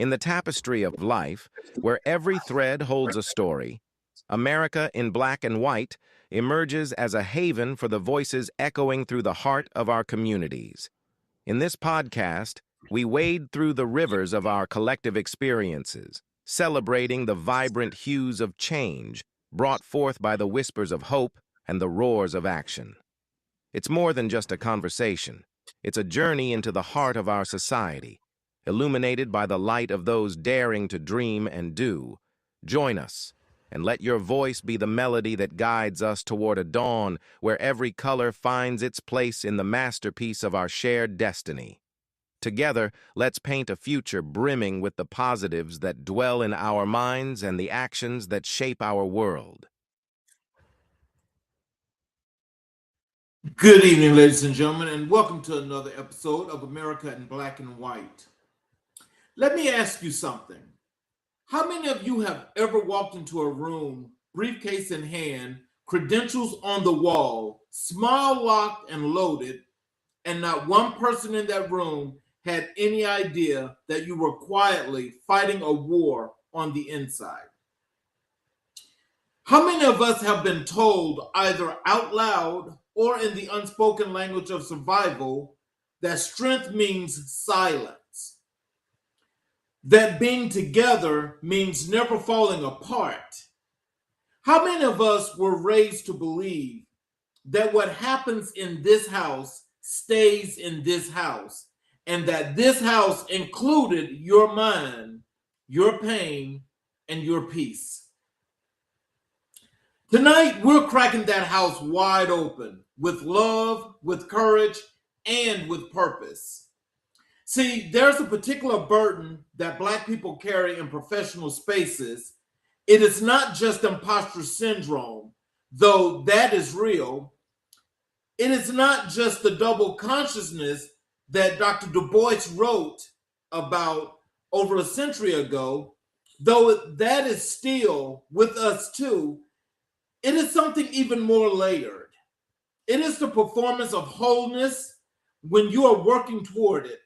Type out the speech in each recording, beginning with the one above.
In the tapestry of life, where every thread holds a story, America in Black and White emerges as a haven for the voices echoing through the heart of our communities. In this podcast, we wade through the rivers of our collective experiences, celebrating the vibrant hues of change brought forth by the whispers of hope and the roars of action. It's more than just a conversation. It's a journey into the heart of our society, illuminated by the light of those daring to dream and do. Join us, and let your voice be the melody that guides us toward a dawn where every color finds its place in the masterpiece of our shared destiny. Together, let's paint a future brimming with the positives that dwell in our minds and the actions that shape our world. Good evening, ladies and gentlemen, and welcome to another episode of America in Black and White. Let me ask you something. How many of you have ever walked into a room, briefcase in hand, credentials on the wall, smile locked and loaded, and not one person in that room had any idea that you were quietly fighting a war on the inside? How many of us have been told either out loud or in the unspoken language of survival that strength means silence, that being together means never falling apart? How many of us were raised to believe that what happens in this house stays in this house, and that this house included your mind, your pain, and your peace? Tonight, we're cracking that house wide open with love, with courage, and with purpose. See, there's a particular burden that Black people carry in professional spaces. It is not just imposter syndrome, though that is real. It is not just the double consciousness that Dr. Du Bois wrote about over a century ago, though that is still with us too. It is something even more layered. It is the performance of wholeness when you are working toward it.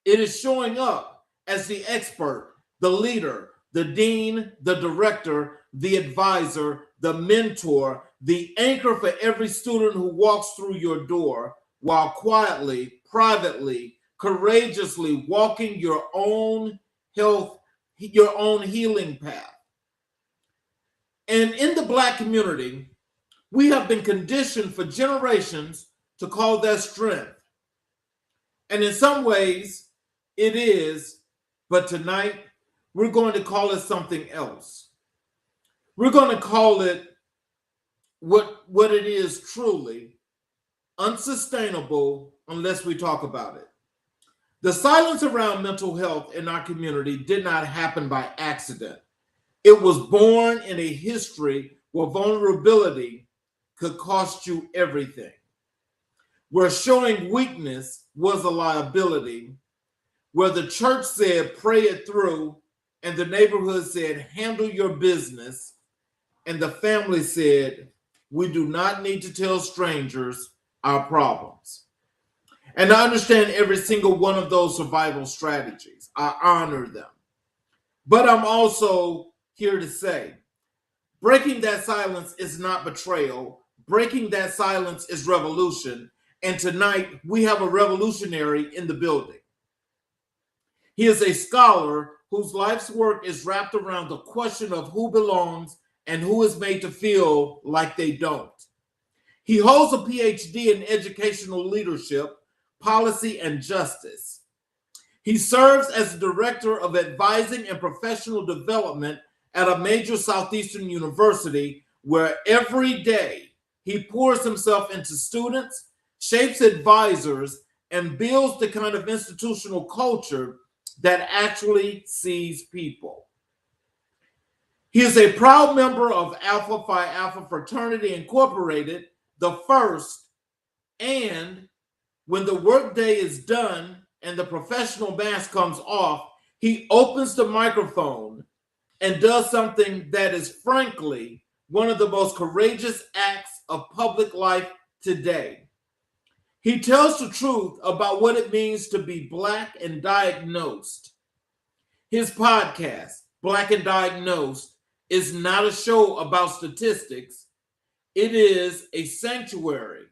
It is showing up as the expert, the leader, the dean, the director, the advisor, the mentor, the anchor for every student who walks through your door, while quietly, privately, courageously walking your own health, your own healing path. And in the Black community, we have been conditioned for generations to call that strength. And in some ways, it is, but tonight, we're going to call it something else. We're going to call it what it is truly: unsustainable unless we talk about it. The silence around mental health in our community did not happen by accident. It was born in a history where vulnerability could cost you everything, where showing weakness was a liability, where the church said, pray it through, and the neighborhood said, handle your business, and the family said, we do not need to tell strangers our problems. And I understand every single one of those survival strategies. I honor them. But I'm also here to say, breaking that silence is not betrayal. Breaking that silence is revolution. And tonight, we have a revolutionary in the building. He is a scholar whose life's work is wrapped around the question of who belongs and who is made to feel like they don't. He holds a PhD in educational leadership, policy, and justice. He serves as the director of advising and professional development at a major Southeastern university, where every day he pours himself into students, shapes advisors, and builds the kind of institutional culture that actually sees people. He is a proud member of Alpha Phi Alpha Fraternity Incorporated, the first, and when the workday is done and the professional mask comes off, he opens the microphone and does something that is frankly one of the most courageous acts of public life today. He tells the truth about what it means to be Black and diagnosed. His podcast, Black and Diagnosed, is not a show about statistics. It is a sanctuary.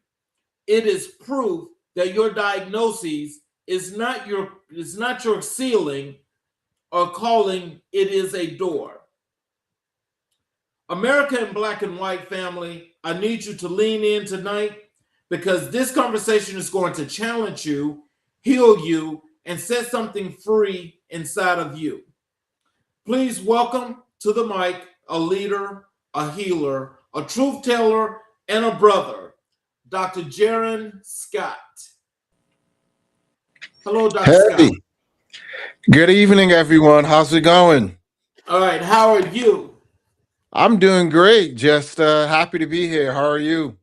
It is proof that your diagnosis is not your ceiling or calling, it is a door. America in black and white family, I need you to lean in tonight because this conversation is going to challenge you, heal you, and set something free inside of you. Please welcome to the mic a leader, a healer, a truth teller, and a brother, Dr. Gerron Scott. Hello, Dr. Scott. Hey, good evening, everyone. How's it going? All right, how are you? I'm doing great. Just happy to be here. How are you?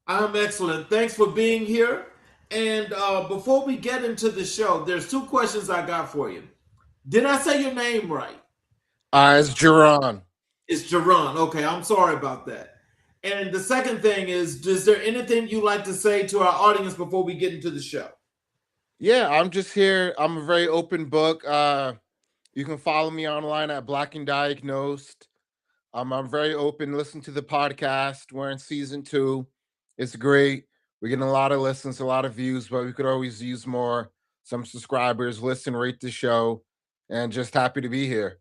I'm excellent. Thanks for being here. And before we get into the show, there's two questions I got for you. Did I say your name right? It's Gerron. It's Gerron. Okay, I'm sorry about that. And the second thing is there anything you'd like to say to our audience before we get into the show? Yeah, I'm just here. I'm a very open book. You can follow me online at Black and Diagnosed. I'm very open. Listen to the podcast. We're in season 2. It's great. We're getting a lot of listens, a lot of views, but we could always use more. Some subscribers. Listen, rate the show, and just happy to be here.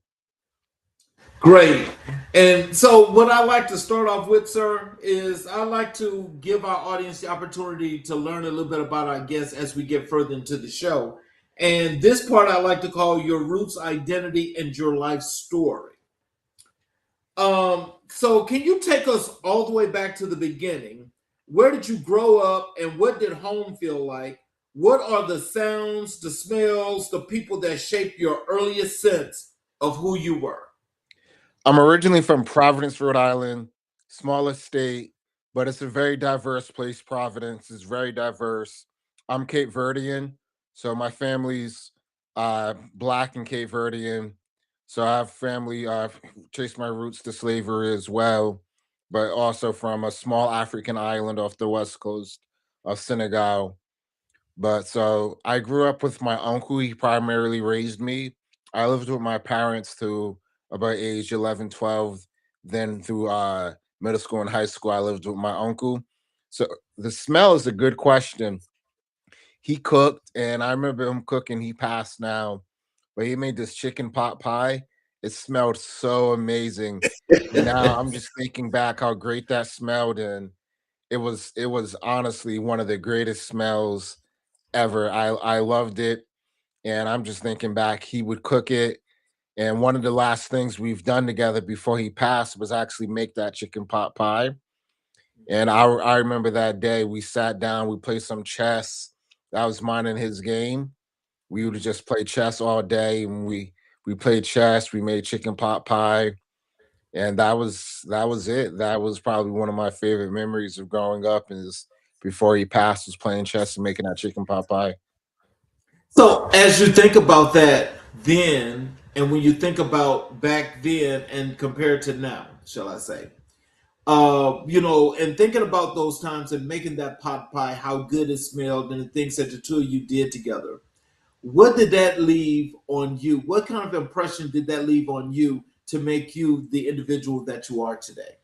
Great. And so, what I like to start off with, sir, is I like to give our audience the opportunity to learn a little bit about our guests as we get further into the show. And this part I like to call your roots, identity, and your life story. So, can you take us all the way back to the beginning? Where did you grow up, and what did home feel like? What are the sounds, the smells, the people that shaped your earliest sense of who you were? I'm originally from Providence, Rhode Island, smallest state, but it's a very diverse place. Providence is very diverse. I'm Cape Verdean, so my family's Black and Cape Verdean. So I have family, trace my roots to slavery as well, but also from a small African island off the west coast of Senegal. But so I grew up with my uncle. He primarily raised me. I lived with my parents to about age 11, 12. Then through middle school and high school, I lived with my uncle. So the smell is a good question. He cooked, and I remember him cooking. He passed now, but he made this chicken pot pie. It smelled so amazing. And now I'm just thinking back how great that smelled, and it was honestly one of the greatest smells ever. I loved it, and I'm just thinking back. He would cook it, and one of the last things we've done together before he passed was actually make that chicken pot pie. And I remember that day we sat down, we played some chess. That was mine and his game. We would just play chess all day, and we played chess. We made chicken pot pie, and that was it. That was probably one of my favorite memories of growing up. Is before he passed was playing chess and making that chicken pot pie. So, as you think about that then, and when you think about back then and compared to now, shall I say, and thinking about those times and making that pot pie, how good it smelled, and the things that the two of you did together, what did that leave on you? What kind of impression did that leave on you to make you the individual that you are today?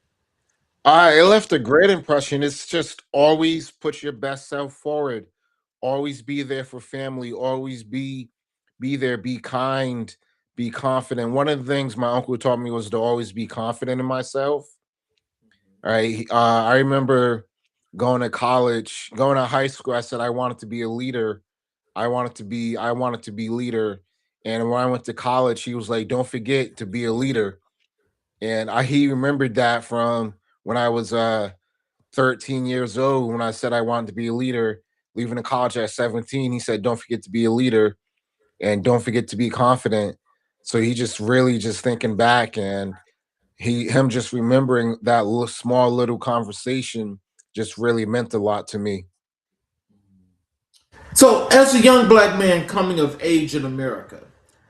It left a great impression. It's just always put your best self forward. Always be there for family. Always be there. Be kind. Be confident. One of the things my uncle taught me was to always be confident in myself. Right. I remember going to college, going to high school. I said I wanted to be a leader. I wanted to be leader. And when I went to college, he was like, "Don't forget to be a leader." And he remembered that from when I was 13 years old, when I said I wanted to be a leader, leaving the college at 17. He said, "Don't forget to be a leader and don't forget to be confident." So he just really just thinking back, and him just remembering that little small little conversation just really meant a lot to me. So, as a young black man coming of age in America,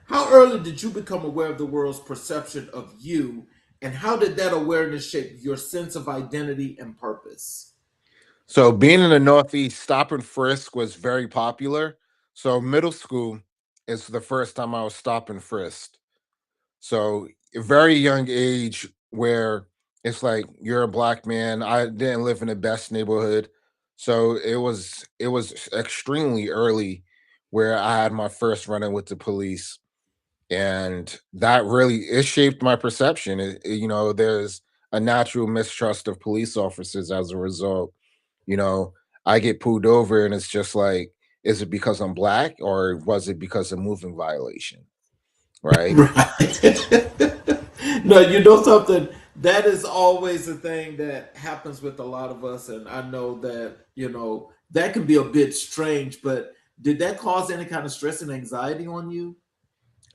how early did you become aware of the world's perception of you, and how did that awareness shape your sense of identity and purpose? So being in the Northeast, stop and frisk was very popular. So middle school, it's the first time I was stopped and frisked. So a very young age where it's like you're a black man. I didn't live in the best neighborhood. So it was extremely early where I had my first run-in with the police. And that really it shaped my perception. There's a natural mistrust of police officers as a result. You know, I get pulled over and it's just like, is it because I'm black or was it because of moving violation? Right. Right. No, you know something? That is always a thing that happens with a lot of us. And I know that, that can be a bit strange, but did that cause any kind of stress and anxiety on you?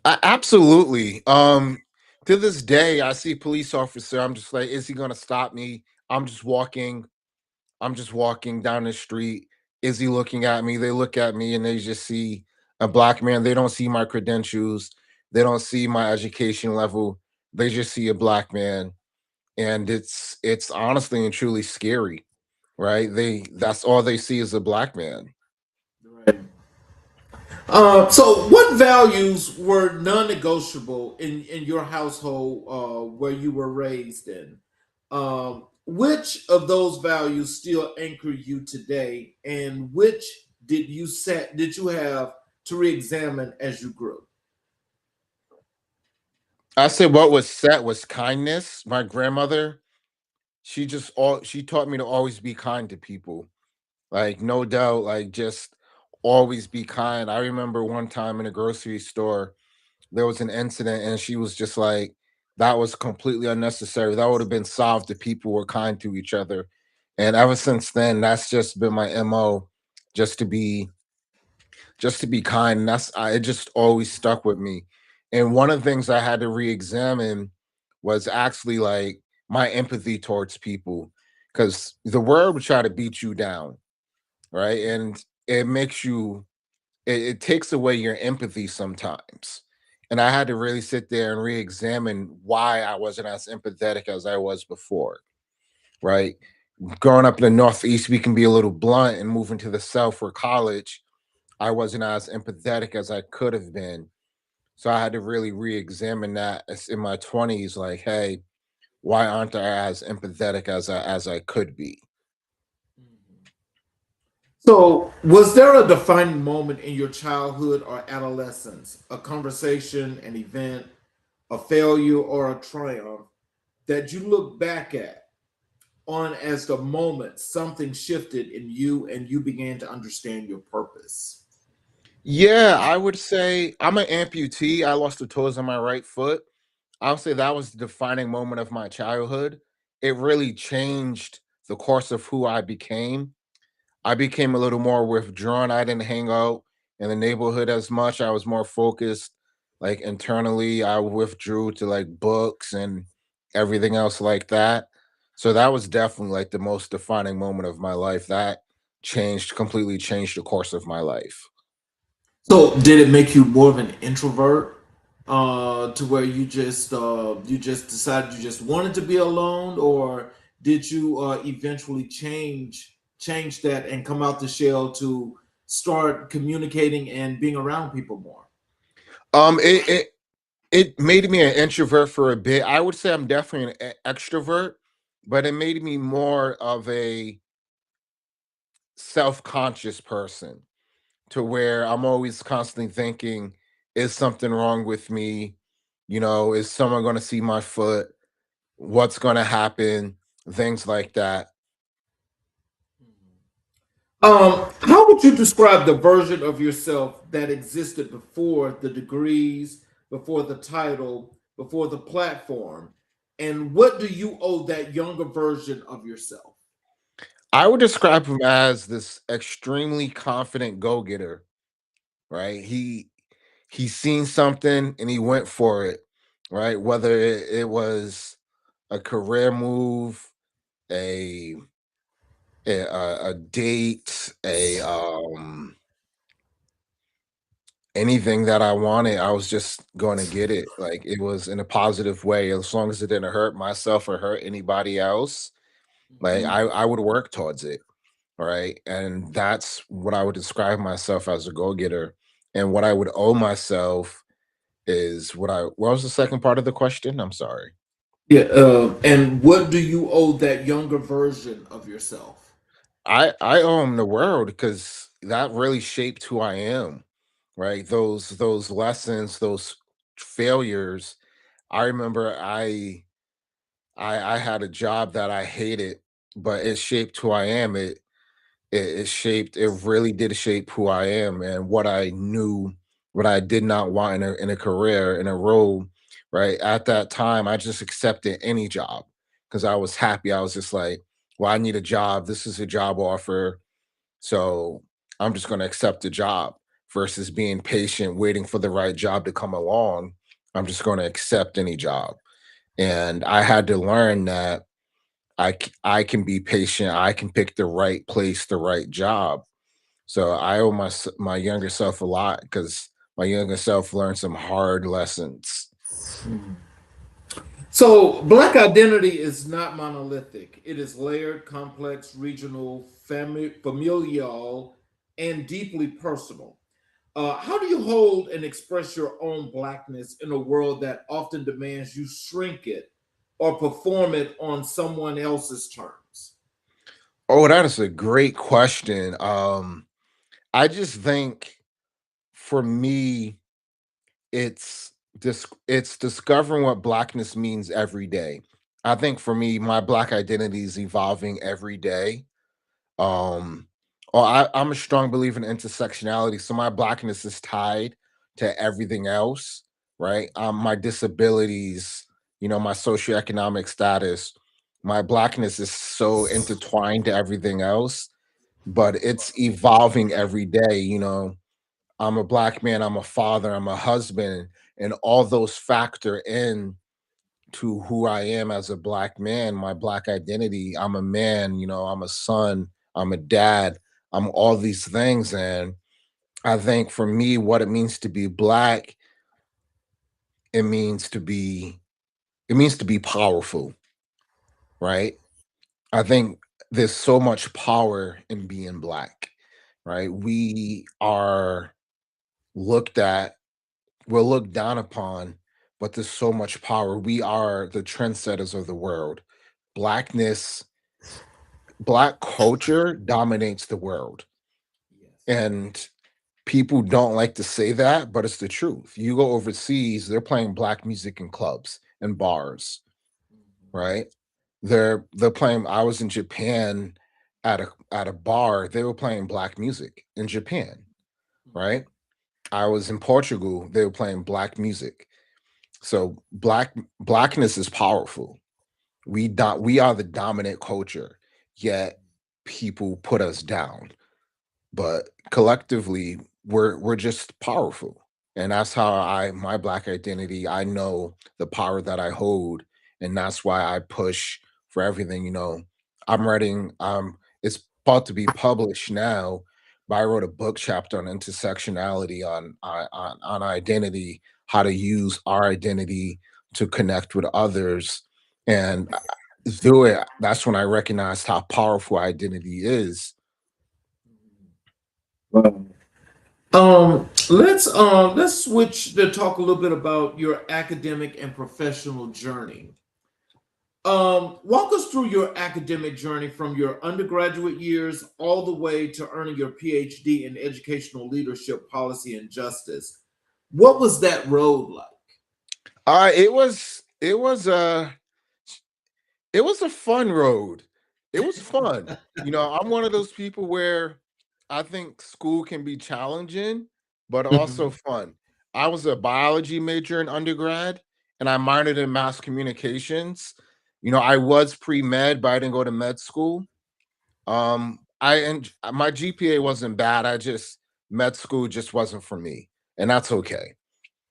Absolutely. To this day, I see police officer. I'm just like, is he gonna stop me? I'm just walking. I'm just walking down the street. Is he looking at me? They look at me and they just see a black man. They don't see my credentials. They don't see my education level. They just see a black man, and it's honestly and truly scary, right? That's all they see is a black man. Right. So, what values were non-negotiable in your household where you were raised in? Which of those values still anchor you today, and which did you have to re-examine as you grew? I said what was set was kindness. My grandmother, she taught me to always be kind to people. Like no doubt, like just always be kind. I remember one time in a grocery store, there was an incident and she was just like, that was completely unnecessary. That would have been solved if people were kind to each other. And ever since then, that's just been my MO, just to be just to be kind. And it just always stuck with me. And one of the things I had to re-examine was actually like my empathy towards people. Because the world would try to beat you down, right? And it makes you it takes away your empathy sometimes. And I had to really sit there and re-examine why I wasn't as empathetic as I was before, right? Growing up in the Northeast, we can be a little blunt, and moving to the South for college, I wasn't as empathetic as I could have been. So I had to really re-examine that in my 20s, like, hey, why aren't I as empathetic as I could be? So, was there a defining moment in your childhood or adolescence, a conversation, an event, a failure, or a triumph that you look back at on as the moment something shifted in you and you began to understand your purpose? Yeah, I would say I'm an amputee. I lost the toes on my right foot. I'll say that was the defining moment of my childhood. It really changed the course of who I became. I became a little more withdrawn. I didn't hang out in the neighborhood as much. I was more focused, like internally. I withdrew to like books and everything else like that. So that was definitely like the most defining moment of my life. That completely changed the course of my life. So, did it make you more of an introvert, to where you just decided you just wanted to be alone, or did you eventually change that and come out the shell to start communicating and being around people more? Um, it, it it made me an introvert for a bit. I would say I'm definitely an extrovert, but it made me more of a self-conscious person to where I'm always constantly thinking, is something wrong with me? Is someone going to see my foot? What's going to happen? Things like that. How would you describe the version of yourself that existed before the degrees, before the title, before the platform? And what do you owe that younger version of yourself? I would describe him as this extremely confident go-getter, right? He's seen something and he went for it, right? Whether it was a career move, a a date, a anything that I wanted, I was just going to get it. Like it was in a positive way, as long as it didn't hurt myself or hurt anybody else. Like Mhm. I would work towards it, right? And that's what I would describe myself as a go getter. And what I would owe myself is what was the second part of the question? I'm sorry. Yeah, and what do you owe that younger version of yourself? I owe him the world because that really shaped who I am, right? Those lessons, those failures. I remember I had a job that I hated, but it shaped who I am. It really did shape who I am and what I knew, what I did not want in a career, in a role, right? At that time, I just accepted any job because I was happy. I was just like, well, I need a job. This is a job offer. So I'm just going to accept the job versus being patient, waiting for the right job to come along. I'm just going to accept any job. And I had to learn that I can be patient. I can pick the right place, the right job. So I owe my younger self a lot because my younger self learned some hard lessons. So, Black identity is not monolithic. It is layered, complex, regional, familial, and deeply personal. How do you hold and express your own Blackness in a world that often demands you shrink it or perform it on someone else's terms? Oh, that is a great question. I just think for me, it's discovering what Blackness means every day. I think for me, my Black identity is evolving every day. Um, I'm a strong believer in intersectionality, so my Blackness is tied to everything else, right? My disabilities, my socioeconomic status, my Blackness is so intertwined to everything else, but it's evolving every day. I'm a Black man, I'm a father, I'm a husband, and all those factor in to who I am as a Black man, my Black identity. I'm a man, I'm a son, I'm a dad, I'm all these things. And I think for me, what it means to be Black, it means to be, it means to be powerful, right? I think there's so much power in being Black, right? Looked at, we're looked down upon, but there's so much power. We are the trendsetters of the world. Blackness Black culture dominates the world. Yes. And people don't like to say that, but it's the truth. You go overseas, they're playing Black music in clubs and bars, right? They're playing. I was in Japan at a bar, they were playing Black music in Japan, right? I was in Portugal, they were playing Black music. So Blackness is powerful. We are the dominant culture, yet people put us down, but collectively we're just powerful. And that's how my Black identity, I know the power that I hold, and that's why I push for everything. I'm writing, it's about to be published now, but I wrote a book chapter on intersectionality, on identity, how to use our identity to connect with others. And through it, that's when I recognized how powerful identity is. Let's switch to talk a little bit about your academic and professional journey. Walk us through your academic journey from your undergraduate years all the way to earning your PhD in educational leadership, policy, and justice. What was that road like? It was a fun road. It was fun. I'm one of those people where I think school can be challenging, but also fun. I was a biology major in undergrad and I minored in mass communications. I was pre-med, but I didn't go to med school. My GPA wasn't bad. Med school just wasn't for me, and that's okay.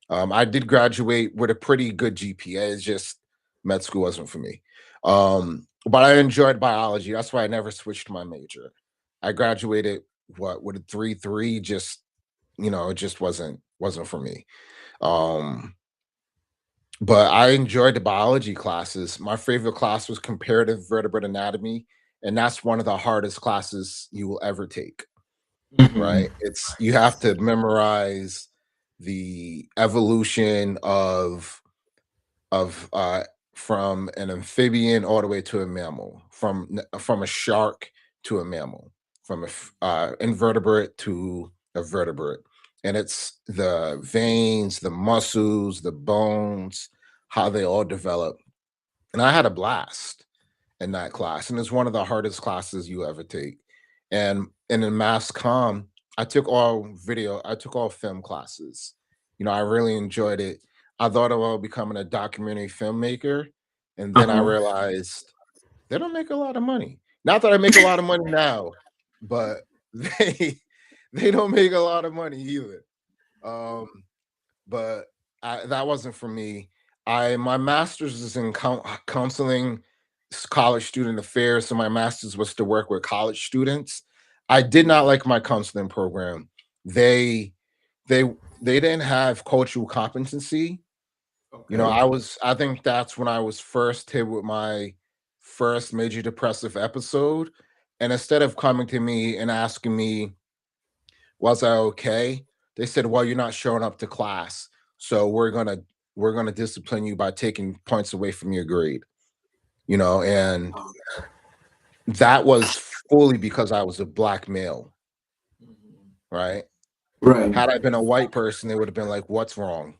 I did graduate with a pretty good GPA. It's just med school wasn't for me. But I enjoyed biology. That's why I never switched my major. I graduated with a 3.3. It just wasn't for me. Um, but I enjoyed the biology classes. My favorite class was comparative vertebrate anatomy, and that's one of the hardest classes you will ever take. Mhm. right? It's you have to memorize the evolution of from an amphibian all the way to a mammal, from a shark to a mammal, from a invertebrate to a vertebrate, and it's the veins, the muscles, the bones, how they all develop. And I had a blast in that class, and it's one of the hardest classes you ever take. And in mass comm, I took all film classes. I really enjoyed it. I thought about becoming a documentary filmmaker, and then I Uh-huh. realized they don't make a lot of money. Not that I make a lot of money now, but they they don't make a lot of money either. Um, but that wasn't for me. I My master's is in counseling, college student affairs. So my master's was to work with college students. I did not like my counseling program. They they they didn't have cultural competency. Okay. I think that's when I was first hit with my first major depressive episode. And instead of coming to me and asking me, was I okay? They said, well, you're not showing up to class. So we're gonna discipline you by taking points away from your grade. And that was fully because I was a black male, right? Right. Had I been a white person, they would have been like, what's wrong?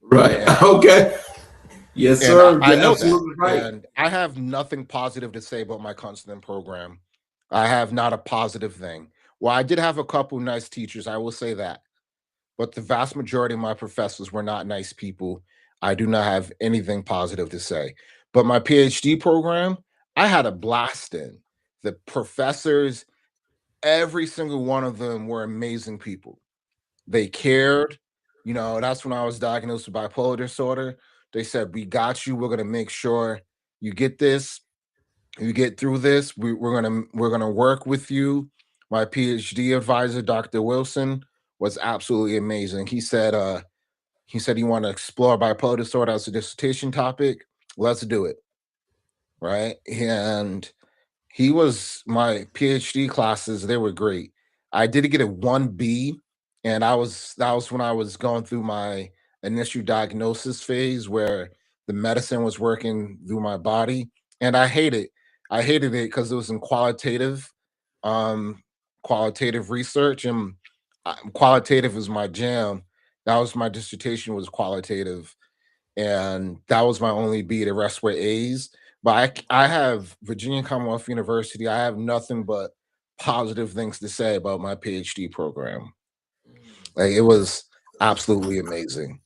Right. And Okay. Yes, and sir. I You're know that. absolutely right. And I have nothing positive to say about my counseling program. I have not a positive thing. Well, I did have a couple nice teachers, I will say that. But the vast majority of my professors were not nice people. I do not have anything positive to say. But my PhD program, I had a blast in. The professors, every single one of them were amazing people. They cared. That's when I was diagnosed with bipolar disorder. They said, we got you. We're going to make sure you get this, you get through this. We're gonna work with you. My PhD advisor, Dr. Wilson, was absolutely amazing. He said he wanted to explore bipolar disorder as a dissertation topic. Let's do it, right? And he was my PhD classes, they were great. I did get a 1B, and that was when I was going through my initial diagnosis phase where the medicine was working through my body. And I hated it because it was in um qualitative research, and qualitative is my jam. That was my dissertation, was qualitative, and that was my only B. The rest were A's. But I have Virginia Commonwealth University. I have nothing but positive things to say about my PhD program. Like, it was absolutely amazing.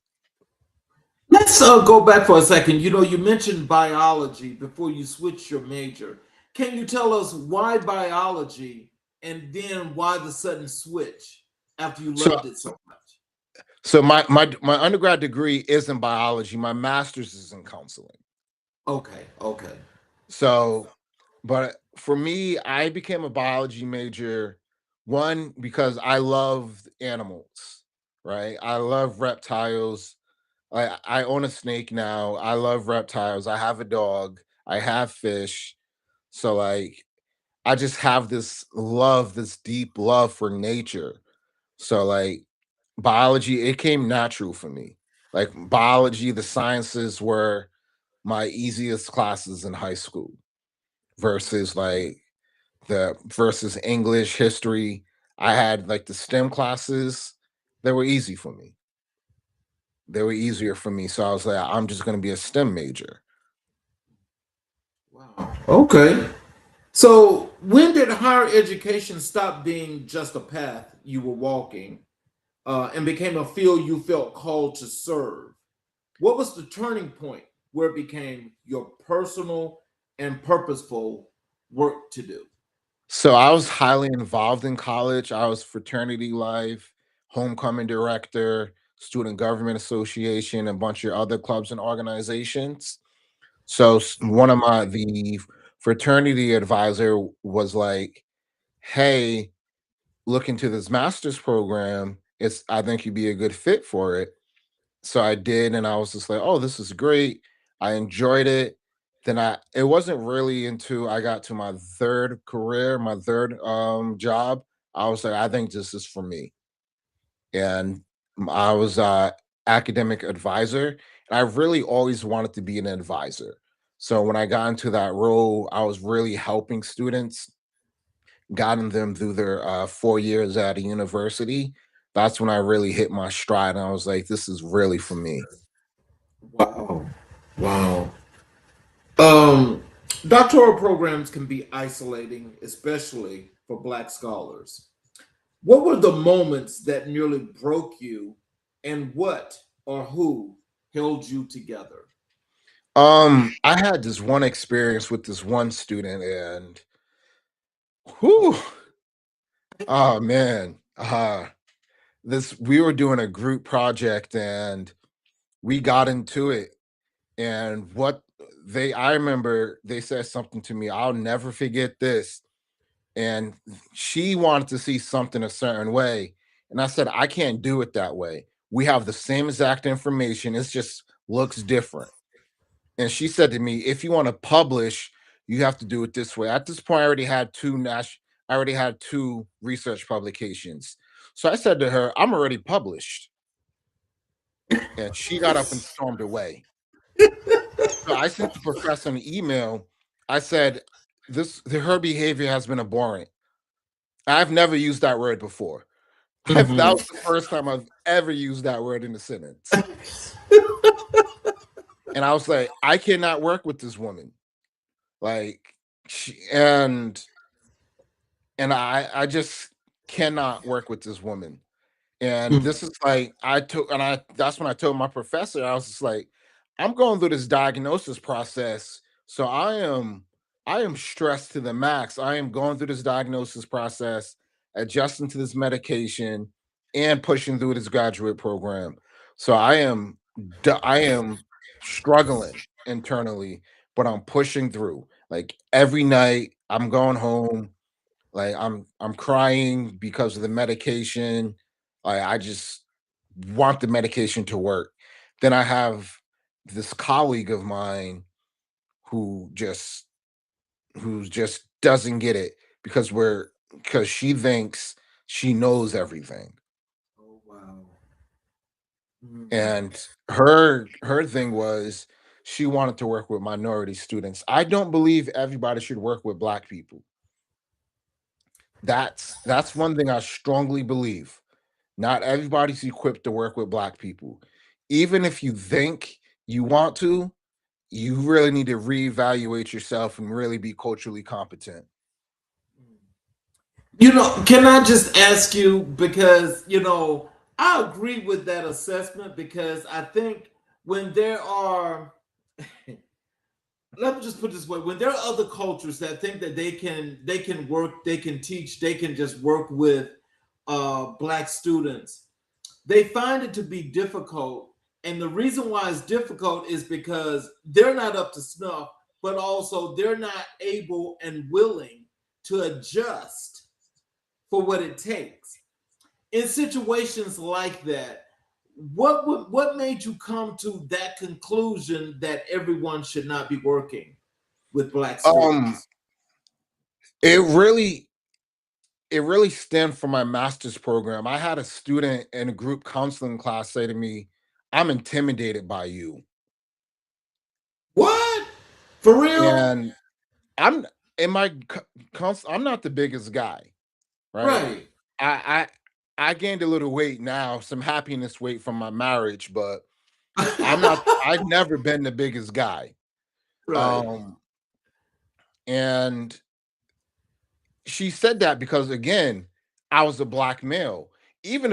Let's go back for a second. You mentioned biology before you switched your major. Can you tell us why biology and then why the sudden switch after you So loved it so much? my undergrad degree is in biology. My master's is in counseling. Okay, okay. So, but for me, I became a biology major, one, because I love animals, right? I love reptiles. I own a snake now. I love reptiles. I have a dog. I have fish. So, like, I just have this deep love for nature. So, like, biology, it came natural for me. Like, biology, the sciences were my easiest classes in high school versus versus English, history. I had like the STEM classes, they were easy for me. They were easier for me. So I was like, I'm just going to be a STEM major. Wow. Okay. So when did higher education stop being just a path you were walking and became a field you felt called to serve? What was the turning point where it became your personal and purposeful work to do? So I was highly involved in college. I was fraternity life, homecoming director, student government association, a bunch of other clubs and organizations. So one of the fraternity advisor was like, "Hey, look into this master's program. I think you'd be a good fit for it." So I did, and I was just like, "Oh, this is great." I enjoyed it. Then it wasn't really until I got to my third career, my third job, I was like, I think this is for me. And I was a academic advisor, and I really always wanted to be an advisor. So when I got into that role, I was really helping students, guiding them through their 4 years at a university. That's when I really hit my stride, and I was like, this is really for me. Wow. Wow. Um, Doctoral programs can be isolating, especially for Black scholars. What were the moments that nearly broke you, and what or who held you together? I had this one experience with this one student, and whew, oh man, this we were doing a group project, and we got into it. And what I remember they said something to me, I'll never forget this. And she wanted to see something a certain way. And I said, I can't do it that way. We have the same exact information. It's just looks different. And she said to me, if you want to publish, you have to do it this way. At this point, I already had two research publications. So I said to her, I'm already published. And she got up and stormed away. So I sent the professor an email. I said, her behavior has been abhorrent. I've never used that word before. That Mhm. was the first time I've ever used that word in a sentence. And I was like, I cannot work with this woman. Like, and I just cannot work with this woman. And Mhm. this is like that's when I told my professor, I was just like, I'm going through this diagnosis process. So I am stressed to the max. I am going through this diagnosis process, adjusting to this medication, and pushing through this graduate program. So I am struggling internally, but I'm pushing through. Like every night I'm going home, like I'm crying because of the medication. I just want the medication to work. Then I have this colleague of mine who just doesn't get it because she thinks she knows everything. Oh wow. Mhm. And her thing was she wanted to work with minority students. I don't believe everybody should work with black people. That's one thing I strongly believe. Not everybody's equipped to work with black people. Even if you think you want to, you really need to reevaluate yourself and really be culturally competent. Can I just ask you because, I agree with that assessment because I think when there are, let me just put it this way, when there are other cultures that think that they can work, they can teach, they can just work with black students, they find it to be difficult. And the reason why it's difficult is because they're not up to snuff, but also they're not able and willing to adjust for what it takes. In situations like that, what made you come to that conclusion that everyone should not be working with black Um, students? it really stemmed from my master's program. I had a student in a group counseling class say to me, "I'm intimidated by you." What? For real? And I'm in my I'm not the biggest guy, right? Right. I I gained a little weight now, some happiness weight from my marriage, but I've never been the biggest guy. Right. Um and she said that because again, I was a black male. Even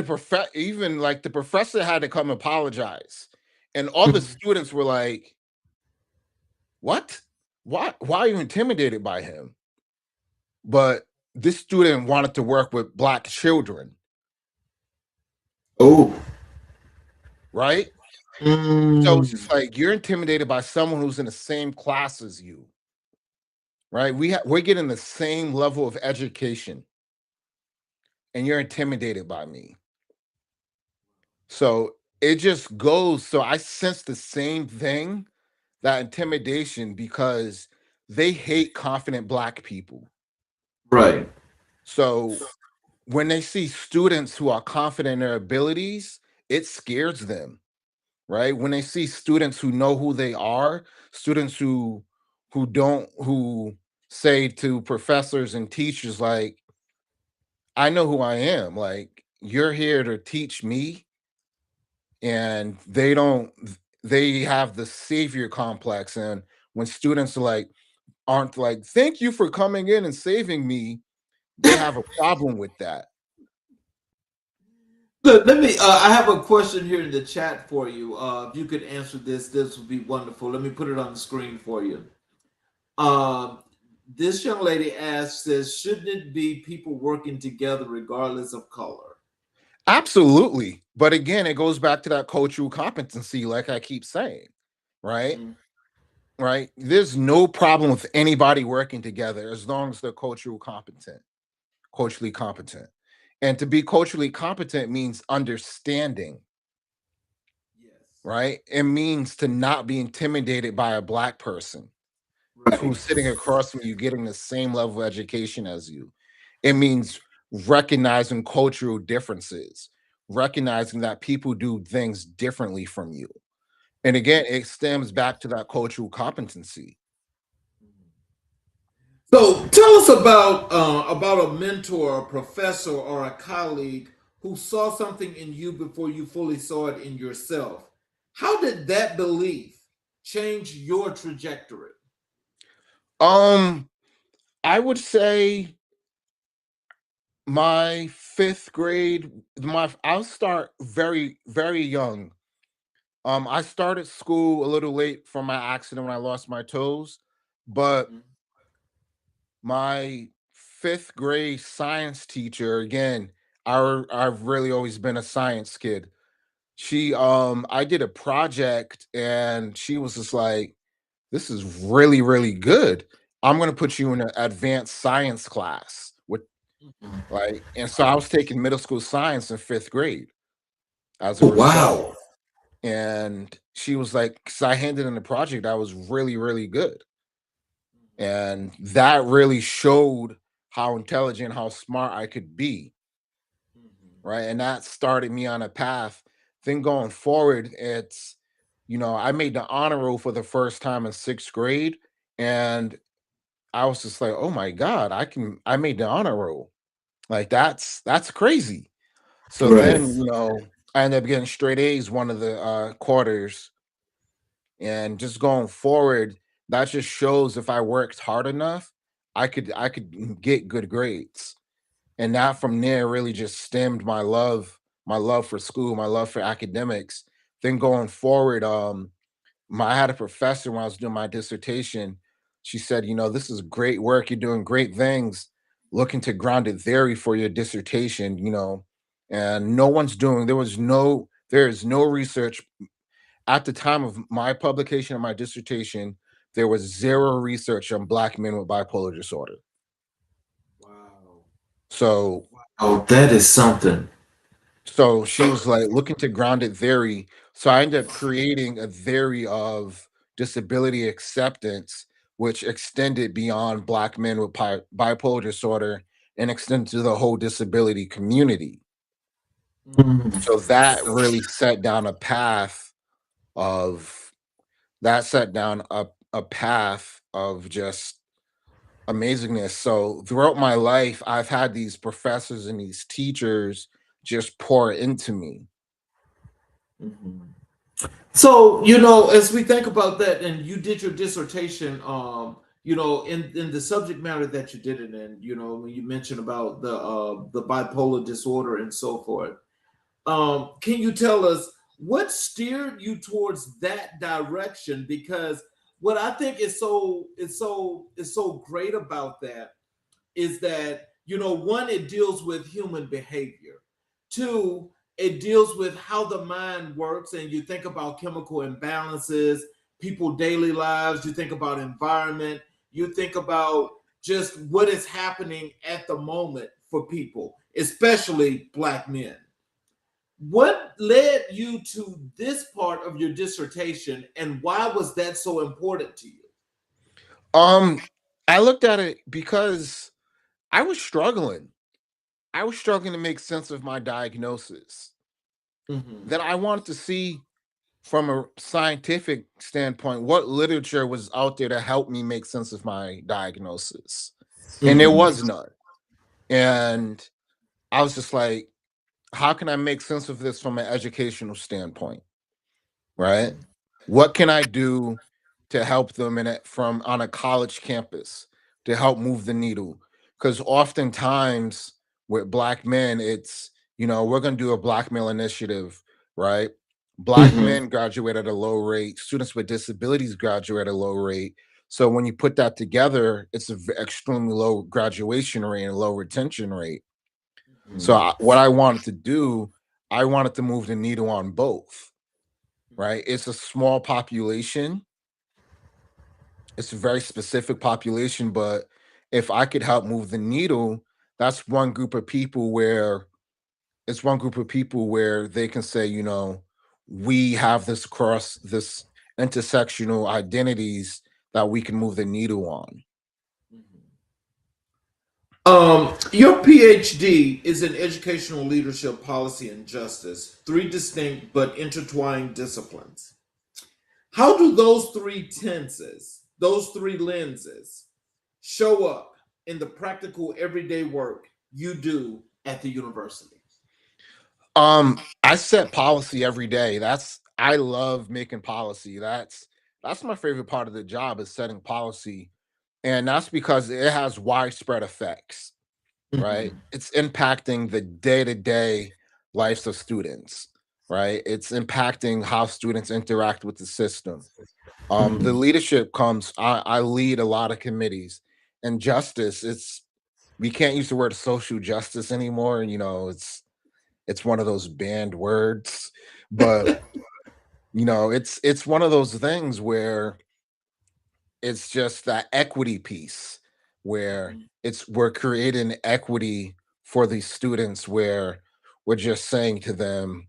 like the professor had to come apologize. And all the students were like, "What? Why are you intimidated by him?" But this student wanted to work with black children, Oh. right? So it's Mm. just like you're intimidated by someone who's in the same class as you, right? We're getting the same level of education, and you're intimidated by me. So it just goes. So I sense the same thing, that intimidation, because they hate confident black people. Right. So when they see students who are confident in their abilities, it scares them, right? When they see students who know who they are, students who say to professors and teachers like, I know who I am. Like, you're here to teach me, and they have the savior complex. And when students are like aren't like, thank you for coming in and saving me, they have a problem with that. Look, let me. I have a question here in the chat for you. If you could answer this, this would be wonderful. Let me put it on the screen for you. Um, this young lady asks, says, shouldn't it be people working together regardless of color? Absolutely. But again, it goes back to that cultural competency, like I keep saying, right? Mm-hmm. Right. There's no problem with anybody working together as long as they're culturally competent. And to be culturally competent means understanding, Yes. right? It means to not be intimidated by a black person Right. who's sitting across from you getting the same level of education as you. It means recognizing cultural differences, recognizing that people do things differently from you. And again, it stems back to that cultural competency. So tell us about a mentor, a professor, or a colleague who saw something in you before you fully saw it in yourself. How did that belief change your trajectory? Um, I would say my fifth grade, I'll start very, very young. I started school a little late from my accident when I lost my toes, but Mhm. my fifth grade science teacher, again, I've really always been a science kid. I did a project and she was just like, this is really, really good. I'm gonna put you in an advanced science class with like, and so I was taking middle school science in fifth grade as a Oh, result. wow. And she was like, because I handed in the project, I was really, really good. And that really showed how intelligent, how smart I could be. Right. And that started me on a path. Then going forward, I made the honor roll for the first time in sixth grade. And I was just like, oh my God, I made the honor roll. Like that's crazy. So Right. then, I ended up getting straight A's one of the quarters. And just going forward, that just shows if I worked hard enough, I could get good grades. And that from there really just stemmed my love for school, my love for academics. Then going forward, I had a professor when I was doing my dissertation. She said, this is great work. You're doing great things. Looking to grounded theory for your dissertation, and no one's doing, there is no research at the time of my publication of my dissertation. There was zero research on black men with bipolar disorder. Wow. So Oh, that is something. So she was like looking to grounded theory. So I ended up creating a theory of disability acceptance, which extended beyond Black men with bipolar disorder and extended to the whole disability community. Mm. So of that set down a path of just amazingness. So throughout my life, I've had these professors and these teachers just pour into me. Mhm. So, as we think about that, and you did your dissertation, in the subject matter that you did it in, when you mentioned about the bipolar disorder and so forth, can you tell us what steered you towards that direction? Because what I think is so great about that is that, one, it deals with human behavior. Two, it deals with how the mind works, and you think about chemical imbalances, people daily lives, you think about environment, you think about just what is happening at the moment for people, especially black men. What led you to this part of your dissertation, and why was that so important to you? Um, I looked at it because I was struggling. I was struggling to make sense of my diagnosis. Mm-hmm. Then I wanted to see from a scientific standpoint what literature was out there to help me make sense of my diagnosis. And there Mm-hmm. was none. And I was just like, how can I make sense of this from an educational standpoint? Right? What can I do to help them in it from on a college campus to help move the needle? Because oftentimes with black men, it's we're gonna do a black male initiative, right? Black Mm-hmm. men graduate at a low rate, students with disabilities graduate at a low rate. So when you put that together, it's an extremely low graduation rate and low retention rate. So what I wanted to do, I wanted to move the needle on both, right? It's a small population. It's a very specific population, but if I could help move the needle, that's one group of people where they can say, we have this intersectional identities that we can move the needle on. Your PhD is in educational leadership, policy, and justice, three distinct but intertwined disciplines. How do those three tenses, those three lenses, show up in the practical everyday work you do at the university? I set policy every day. I love making policy. That's my favorite part of the job is setting policy. And that's because it has widespread effects, right? Mm-hmm. It's impacting the day-to-day lives of students, right? It's impacting how students interact with the system. The Mm-hmm. leadership comes, I lead a lot of committees, and justice, we can't use the word social justice anymore. It's one of those banned words, but it's one of those things where it's just that equity piece where we're creating equity for these students where we're just saying to them,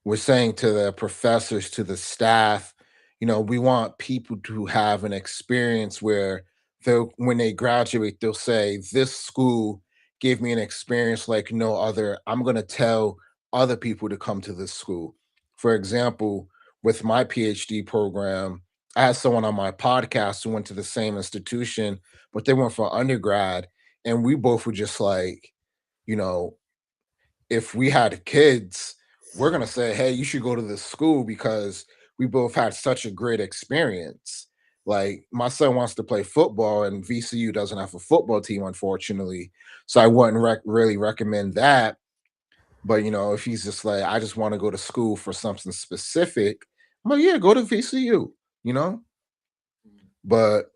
we're saying to the professors, to the staff, we want people to have an experience where when they graduate, they'll say, this school gave me an experience like no other. I'm going to tell other people to come to this school. For example, with my PhD program, I had someone on my podcast who went to the same institution, but they went for undergrad. And we both were just like, you know, if we had kids, we're gonna say, "Hey, you should go to this school because we both had such a great experience." Like my son wants to play football, and VCU doesn't have a football team, unfortunately. So I wouldn't really recommend that. But if he's just like, I just want to go to school for something specific, I'm like, yeah, go to VCU. You know, but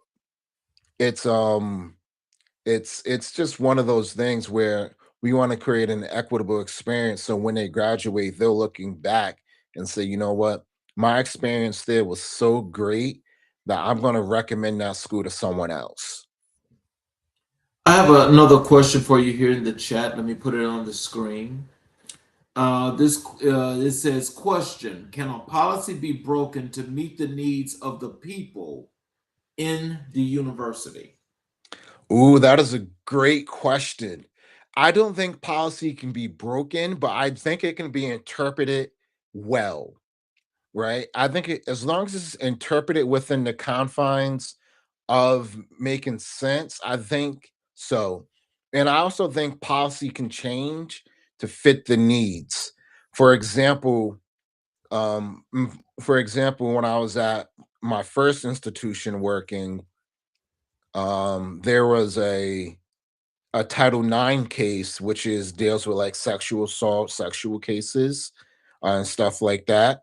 it's it's just one of those things where we want to create an equitable experience so when they graduate they're looking back and say, you know what, my experience there was so great that I'm going to recommend that school to someone else. I have another question for you here in the chat. Let me put it on the screen. This it says, question: can a policy be broken to meet the needs of the people in the university? Ooh, that is a great question. I don't think policy can be broken, but I think it can be interpreted well, right? I think as long as it's interpreted within the confines of making sense, I think so. And I also think policy can change to fit the needs. For example, when I was at my first institution working, there was a Title IX case, which is deals with like sexual assault, sexual cases, and stuff like that.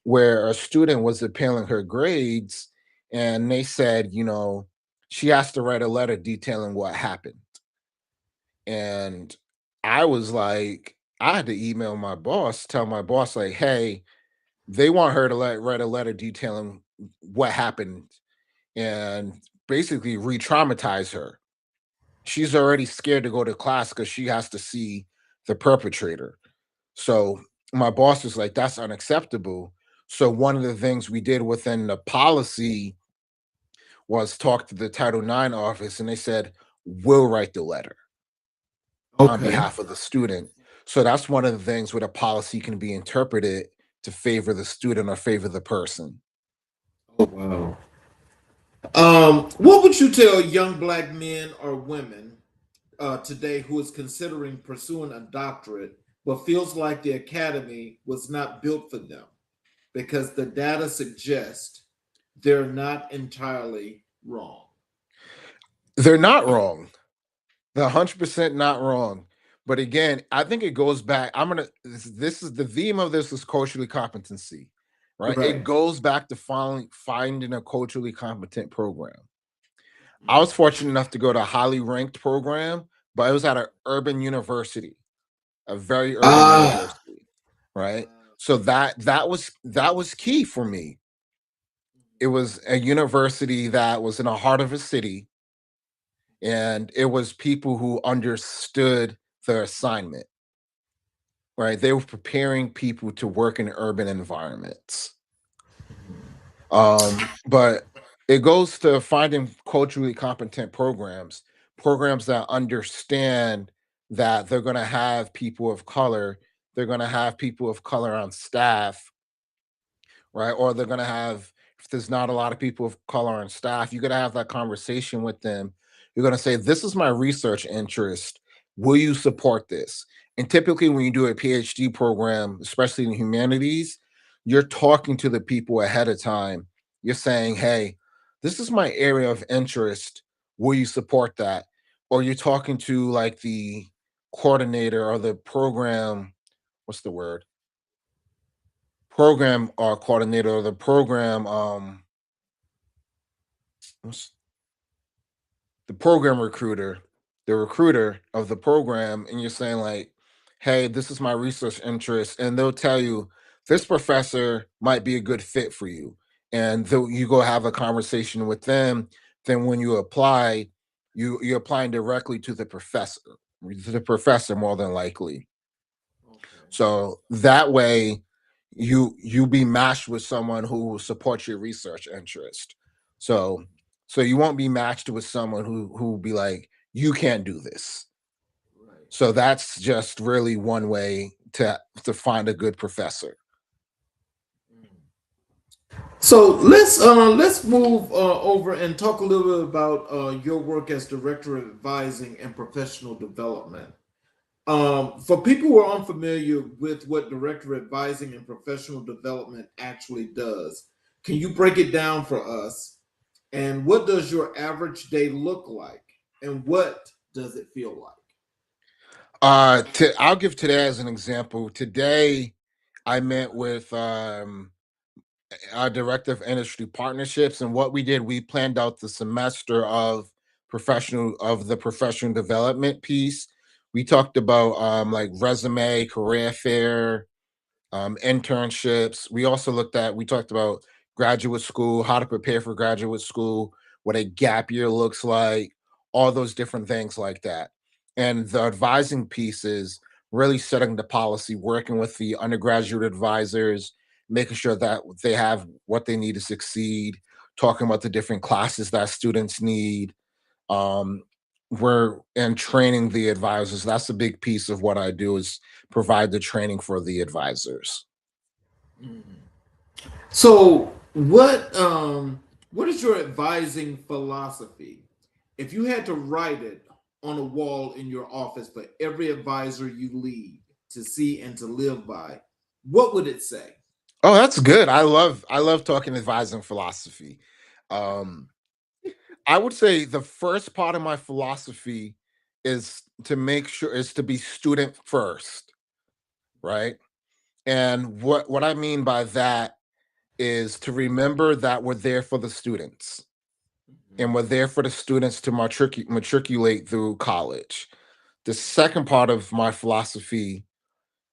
Where a student was appealing her grades, and they said, she has to write a letter detailing what happened. And I was like, I had to email my boss, tell my boss, like, hey, they want her to write a letter detailing what happened and basically re-traumatize her. She's already scared to go to class because she has to see the perpetrator. So my boss was like, that's unacceptable. So one of the things we did within the policy was talk to the Title IX office, and they said, we'll write the letter. on Okay. behalf of the student. So that's one of the things where the policy can be interpreted to favor the student or favor the person. Oh, wow. What would you tell young black men or women today who is considering pursuing a doctorate but feels like the academy was not built for them because the data suggests they're not entirely wrong? They're not wrong. They're 100% not wrong. But again, I think it goes back. This is the theme of this is culturally competency, right? It Right. goes back to finding a culturally competent program. I was fortunate enough to go to a highly ranked program, but it was at an urban university, a very urban Ah, university, right? So that was key for me. It was a university that was in the heart of a city, and it was people who understood their assignment, right? They were preparing people to work in urban environments. But it goes to finding culturally competent programs that understand that they're going to have people of color, they're going to have people of color on staff, right? Or they're going to have, if there's not a lot of people of color on staff, you're going to have that conversation with them. You're going to say, this is my research interest. Will you support this? And typically, when you do a PhD program, especially in humanities, you're talking to the people ahead of time. You're saying, hey, this is my area of interest. Will you support that? Or you're talking to like the coordinator or the program, what's the word? Program coordinator or the program what's the program recruiter, the recruiter of the program, and you're saying like, hey, this is my research interest, and they'll tell you this professor might be a good fit for you, and you go have a conversation with them. Then when you apply, you're applying directly to the professor more than likely. okay. So that way you be matched with someone who will support your research interest. So you won't be matched with someone who will be like, you can't do this. Right. So that's just really one way to find a good professor. So let's move over and talk a little bit about your work as director of advising and professional development. For people who are unfamiliar with what director of advising and professional development actually does, can you break it down for us? And what does your average day look like? And what does it feel like? I'll give today as an example. Today I met with our director of industry partnerships, and what we did, we planned out the semester of the professional development piece. We talked about like resume, career fair, internships. We talked about graduate school, how to prepare for graduate school, what a gap year looks like, all those different things like that. And the advising piece is really setting the policy, working with the undergraduate advisors, making sure that they have what they need to succeed, talking about the different classes that students need. Um, we're and training the advisors. That's a big piece of what I do is provide the training for the advisors. So what is your advising philosophy? If you had to write it on a wall in your office for every advisor you lead to see and to live by, what would it say? Oh, that's good. I love talking advising philosophy. Um, I would say the first part of my philosophy is to be student first, right? And what I mean by that is to remember that we're there for the students, and we're there for the students to matriculate through college. The second part of my philosophy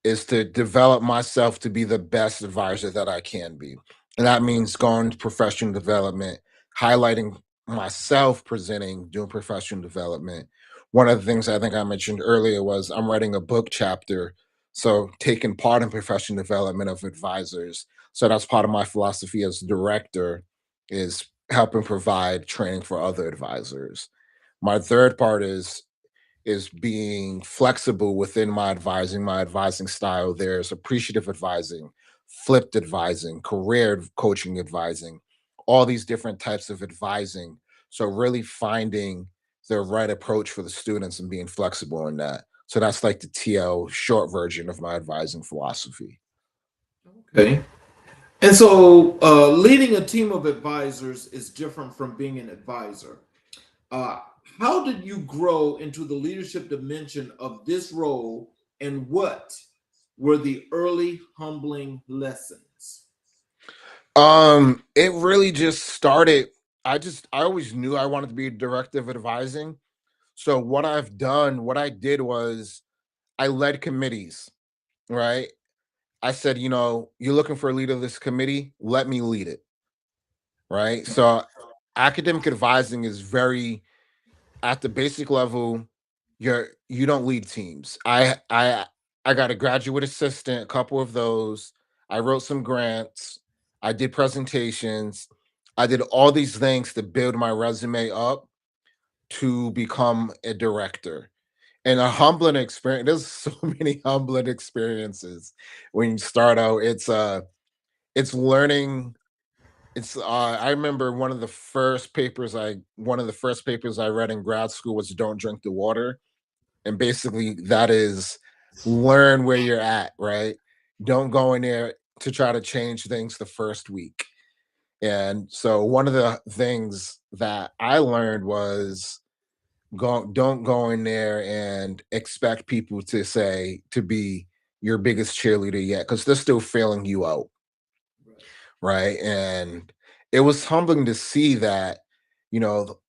is to develop myself to be the best advisor that I can be. And that means going to professional development, highlighting myself, doing professional development. One of the things I think I mentioned earlier was I'm writing a book chapter. So taking part in professional development of advisors. So that's part of my philosophy as director is helping provide training for other advisors. My third part is is being flexible within my advising style. There's appreciative advising, flipped advising, career coaching advising, all these different types of advising. So really finding the right approach for the students and being flexible in that. So that's like the TL short version of my advising philosophy. Okay. And so, leading a team of advisors is different from being an advisor. Uh, how did you grow into the leadership dimension of this role, and what were the early humbling lessons? It really just started. I always knew I wanted to be a director of advising. So what I did was I led committees, right? I said, you're looking for a leader of this committee, let me lead it, right? So academic advising is very at the basic level, you don't lead teams. I got a graduate assistant, a couple of those. I wrote some grants. I did presentations. I did all these things to build my resume up to become a director. And a humbling experience. There's so many humbling experiences when you start out. It's learning. I remember one of the first papers I read in grad school was "Don't drink the water," and basically that is learn where you're at, right? Don't go in there to try to change things the first week. And so one of the things that I learned was don't go in there and expect people to be your biggest cheerleader yet, because they're still failing you out, right? And it was humbling to see that,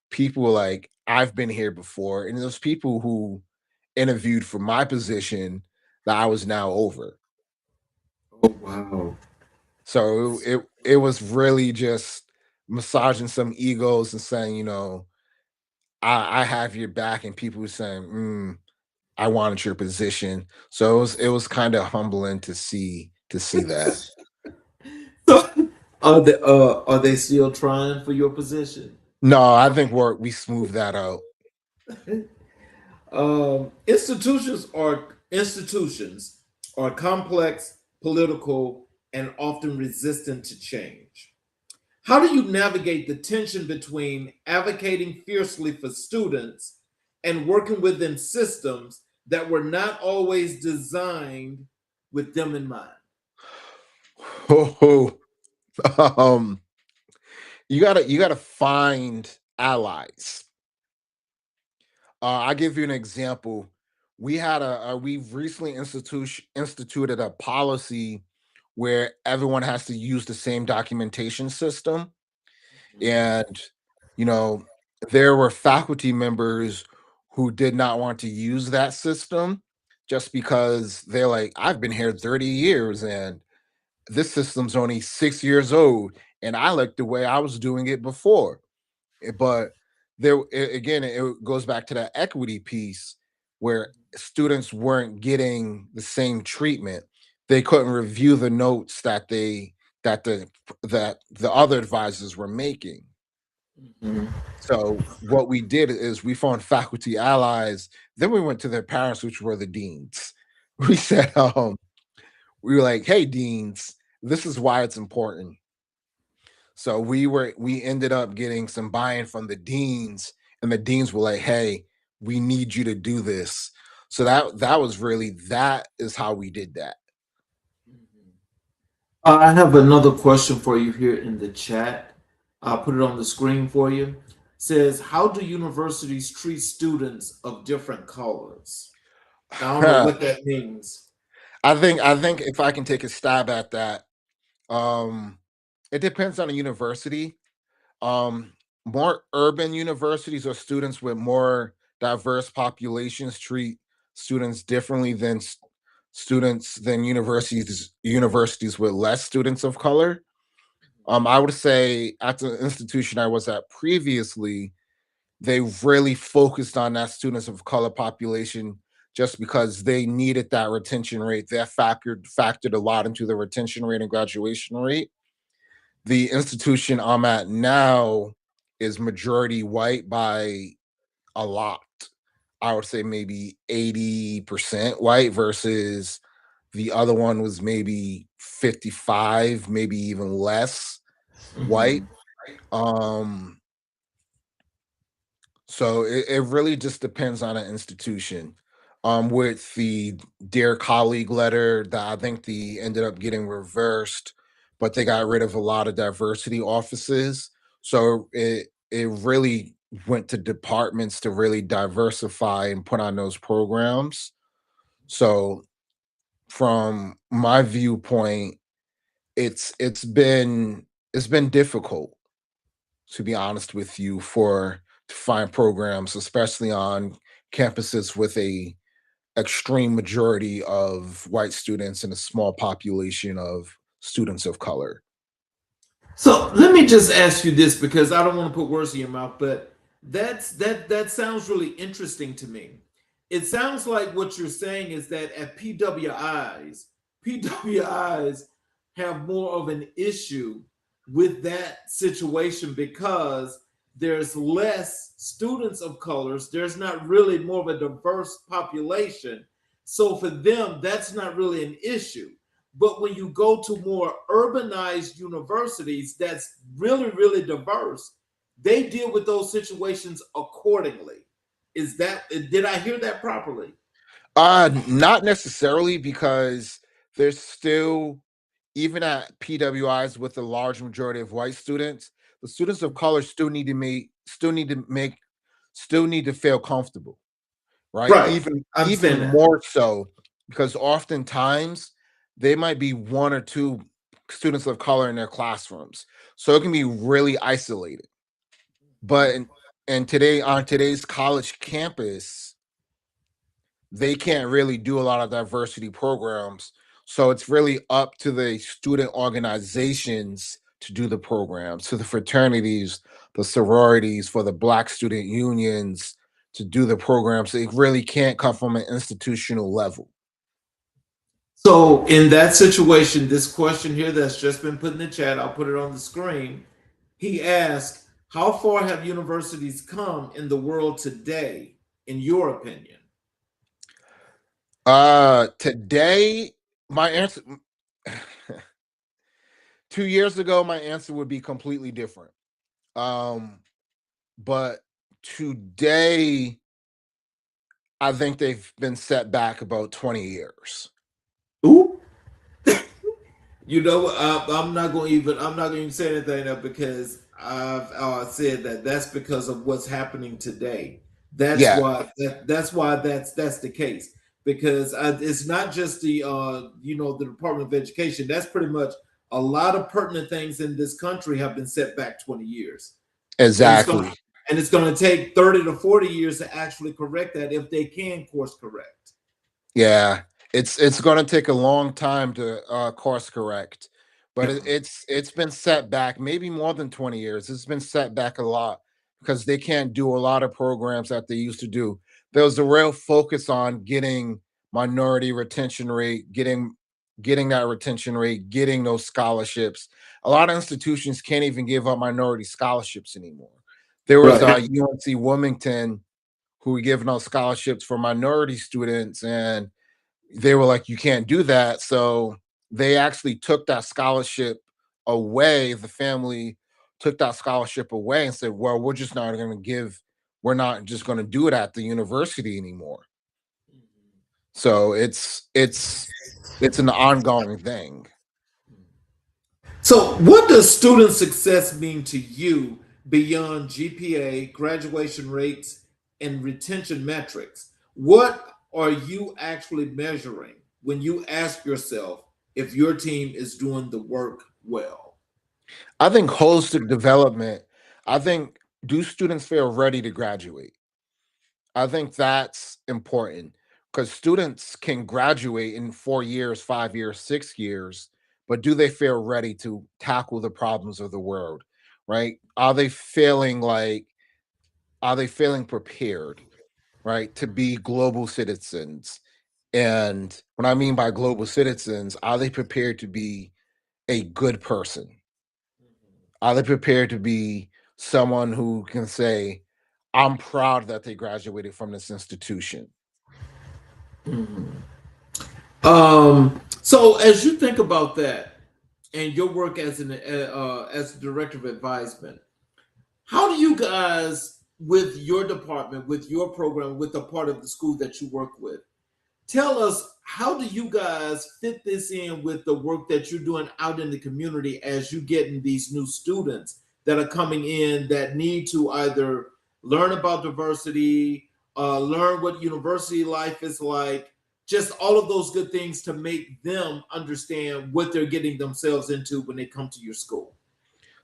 people like I've been here before, and those people who interviewed for my position that I was now over. Oh, wow. So it was really just massaging some egos and saying, I have your back, and people were saying, I wanted your position. So it was kind of humbling to see that. So, are they still trying for your position? No, I think we smoothed that out. Institutions are complex, political, and often resistant to change. How do you navigate the tension between advocating fiercely for students and working within systems that were not always designed with them in mind? Oh, um, you gotta find allies. I'll give you an example. We've recently instituted a policy where everyone has to use the same documentation system. And, you know, there were faculty members who did not want to use that system just because they're like, I've been here 30 years and this system's only 6 years old. And I like the way I was doing it before. But again, it goes back to that equity piece where students weren't getting the same treatment. They couldn't review the notes that the other advisors were making. Mhm. So what we did is we found faculty allies. Then we went to their parents, which were the deans. We said, we were like, "Hey, deans, this is why it's important." So we ended up getting some buy-in from the deans, and the deans were like, "Hey, we need you to do this." So that is how we did that. I have another question for you here in the chat. I'll put it on the screen for you. It says, how do universities treat students of different colors? I don't know what that means. I think if I can take a stab at that, um, it depends on the university. Um, More urban universities or students with more diverse populations treat students differently than universities with less students of color. I would say at the institution I was at previously, they really focused on that students of color population just because they needed that retention rate. That factored a lot into the retention rate and graduation rate. The institution I'm at now is majority white by a lot. I would say maybe 80% white versus the other one was maybe 55, maybe even less white. Um, so it really just depends on an institution. With the Dear Colleague letter that I think the ended up getting reversed, but they got rid of a lot of diversity offices. So it really went to departments to really diversify and put on those programs. So from my viewpoint, it's been difficult, to be honest with you, for to find programs, especially on campuses with a extreme majority of white students and a small population of students of color. So let me just ask you this because I don't want to put words in your mouth, but that sounds really interesting to me. It sounds like what you're saying is that at PWIs have more of an issue with that situation because there's less students of colors. There's not really more of a diverse population. So for them, that's not really an issue. But when you go to more urbanized universities that's really, really diverse, they deal with those situations accordingly. Did I hear that properly? Not necessarily, because there's still, even at PWIs with a large majority of white students, the students of color still need to feel comfortable, right? Right. I Even understand that. more so, because oftentimes they might be one or two students of color in their classrooms, so it can be really isolated. But and today, on today's college campus, they can't really do a lot of diversity programs. So it's really up to the student organizations to do the programs, to the fraternities, the sororities, for the Black student unions to do the programs. It really can't come from an institutional level. So in that situation, this question here that's just been put in the chat, I'll put it on the screen. He asked, how far have universities come in the world today, in your opinion? Today, my answer 2 years ago, my answer would be completely different. Um, but today, I think they've been set back about 20 years. Ooh. You know, I'm not going to even. I'm not going to even say anything now because I've said that that's because of what's happening today. That's Yeah, why. That's why that's the case because it's not just the the Department of Education. That's pretty much a lot of pertinent things in this country have been set back 20 years, and exactly. it's going to take 30 to 40 years to actually correct that if they can course correct. Yeah, it's gonna take a long time to course correct, but Yeah. it's been set back maybe more than 20 years. It's been set back a lot because they can't do a lot of programs that they used to do. There was a real focus on getting minority retention rate, getting that retention rate, getting those scholarships. A lot of institutions can't even give up minority scholarships anymore. There was Right. UNC Wilmington who were giving out scholarships for minority students, and they were like, you can't do that. So they actually took that scholarship away. The family took that scholarship away and said, well, we're not just going to do it at the university anymore. So it's an ongoing thing. So, what does student success mean to you beyond GPA, graduation rates, and retention metrics? What are you actually measuring when you ask yourself if your team is doing the work well? I think holistic development, I think, do students feel ready to graduate? I think that's important because students can graduate in 4 years, 5 years, 6 years, but do they feel ready to tackle the problems of the world? Right? Are they feeling prepared, right, to be global citizens? And what I mean by global citizens, are they prepared to be a good person? Are they prepared to be someone who can say, I'm proud that they graduated from this institution. Mhm. So as you think about that and your work as director of advisement, how do you guys, with your department, with your program, with the part of the school that you work with, tell us, how do you guys fit this in with the work that you're doing out in the community as you getting these new students that are coming in that need to either learn about diversity, learn what university life is like, just all of those good things to make them understand what they're getting themselves into when they come to your school?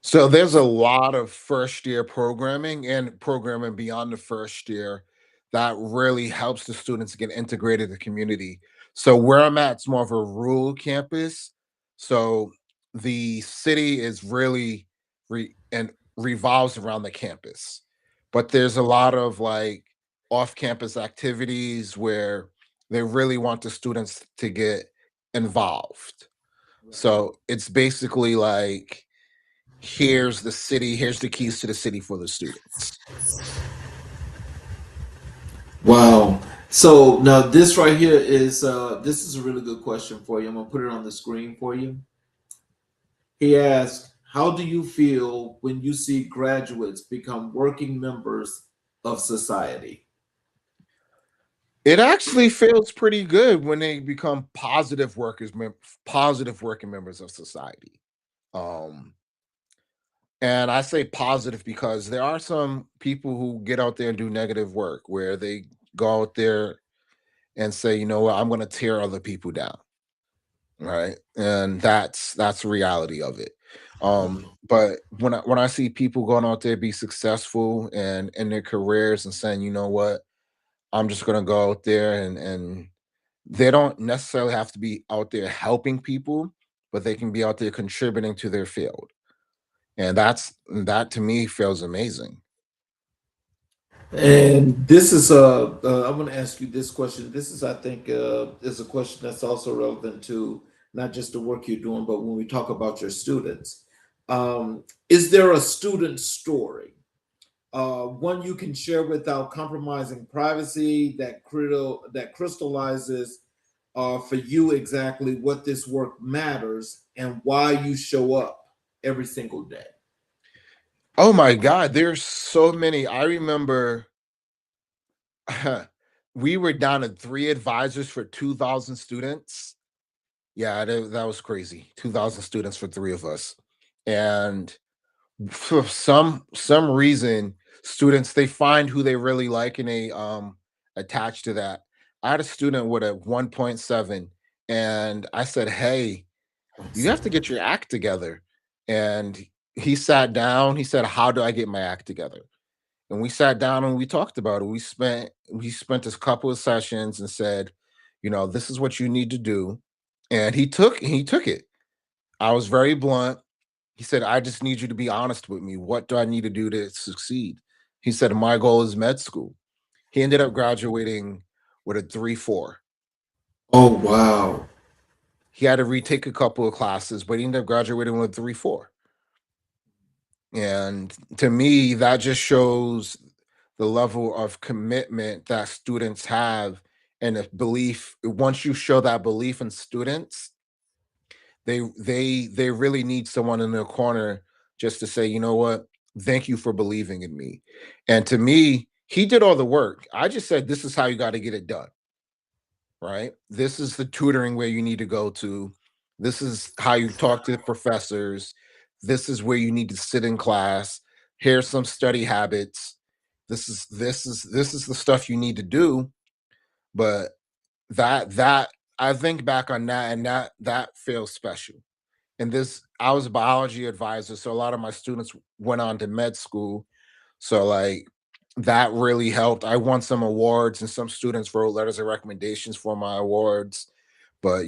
So there's a lot of first year programming and programming beyond the first year that really helps the students get integrated in the community. So where I'm at, it's more of a rural campus. So the city is really and revolves around the campus. But there's a lot of like off-campus activities where they really want the students to get involved. Right. So it's basically like, here's the city, here's the keys to the city for the students. Wow. So now this right here is this is a really good question for you. I'm gonna put it on the screen for you. He asked, "How do you feel when you see graduates become working members of society?" It actually feels pretty good when they become positive working members of society. Um, and I say positive because there are some people who get out there and do negative work where they go out there and say, you know what, I'm going to tear other people down, right? And that's the reality of it. But when I see people going out there be successful and in their careers and saying, you know what, I'm just gonna go out there and they don't necessarily have to be out there helping people, but they can be out there contributing to their field. And that to me feels amazing. And this is I'm going to ask you this question. This is, I think, is a question that's also relevant to not just the work you're doing, but when we talk about your students. Is there a student story, one you can share without compromising privacy, that crystallizes for you exactly what this work matters and why you show up every single day? Oh my God, there's so many. I remember we were down to 3 advisors for 2,000 students. Yeah, that was crazy. 2,000 students for 3 of us. And for some reason, students, they find who they really like and they attach to that. I had a student with a 1.7 and I said, hey, you have to get your act together. And he sat down, he said, how do I get my act together? And we sat down and we talked about it. We spent this couple of sessions and said, you know, this is what you need to do. And he took it. I was very blunt. He said, I just need you to be honest with me. What do I need to do to succeed? He said, my goal is med school. He ended up graduating with a 3.4. Oh, wow. He had to retake a couple of classes, but he ended up graduating with a 3.4. And to me, that just shows the level of commitment that students have and a belief. Once you show that belief in students, they really need someone in their corner just to say, you know what, thank you for believing in me. And to me, he did all the work. I just said, this is how you got to get it done, right? This is the tutoring where you need to go to. This is how you talk to the professors. This is where you need to sit in class. Here's some study habits. This is the stuff you need to do. But that I think back on that and that feels special. And this, I was a biology advisor, so a lot of my students went on to med school. So like that really helped. I won some awards and some students wrote letters of recommendations for my awards. But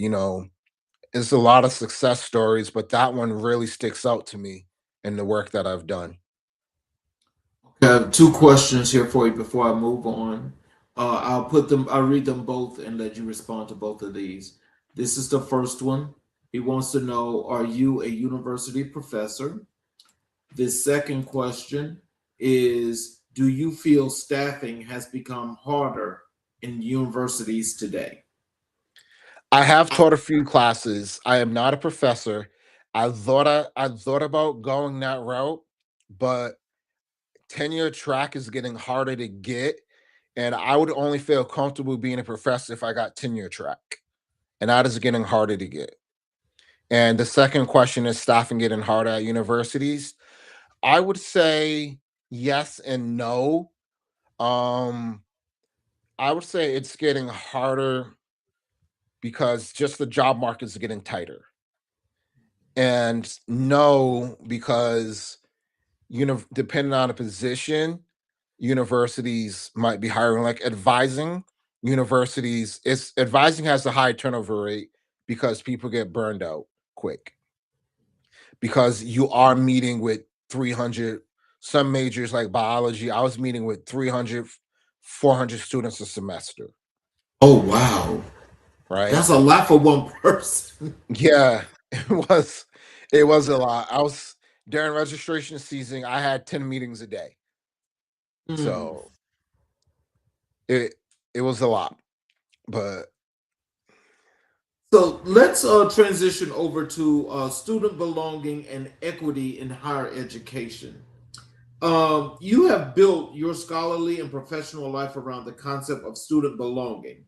it's a lot of success stories, but that one really sticks out to me in the work that I've done. I have two questions here for you before I move on. I'll read them both and let you respond to both of these. This is the first one. He wants to know, are you a university professor? The second question is, do you feel staffing has become harder in universities today? I have taught a few classes. I am not a professor. I thought about going that route, but tenure track is getting harder to get, and I would only feel comfortable being a professor if I got tenure track, and that is getting harder to get. And the second question is staffing getting harder at universities. I would say yes and no. Um, I would say it's getting harder because just the job market is getting tighter. And no, because depending on the position, universities might be hiring like advising. Universities, it's advising has a high turnover rate because people get burned out quick. Because you are meeting with 300, some majors like biology, I was meeting with 300, 400 students a semester, Oh, wow. right? That's a lot for one person. Yeah, it was a lot. I was during registration season, I had 10 meetings a day. Mm. So it it was a lot. But So let's transition over to student belonging and equity in higher education. You have built your scholarly and professional life around the concept of student belonging.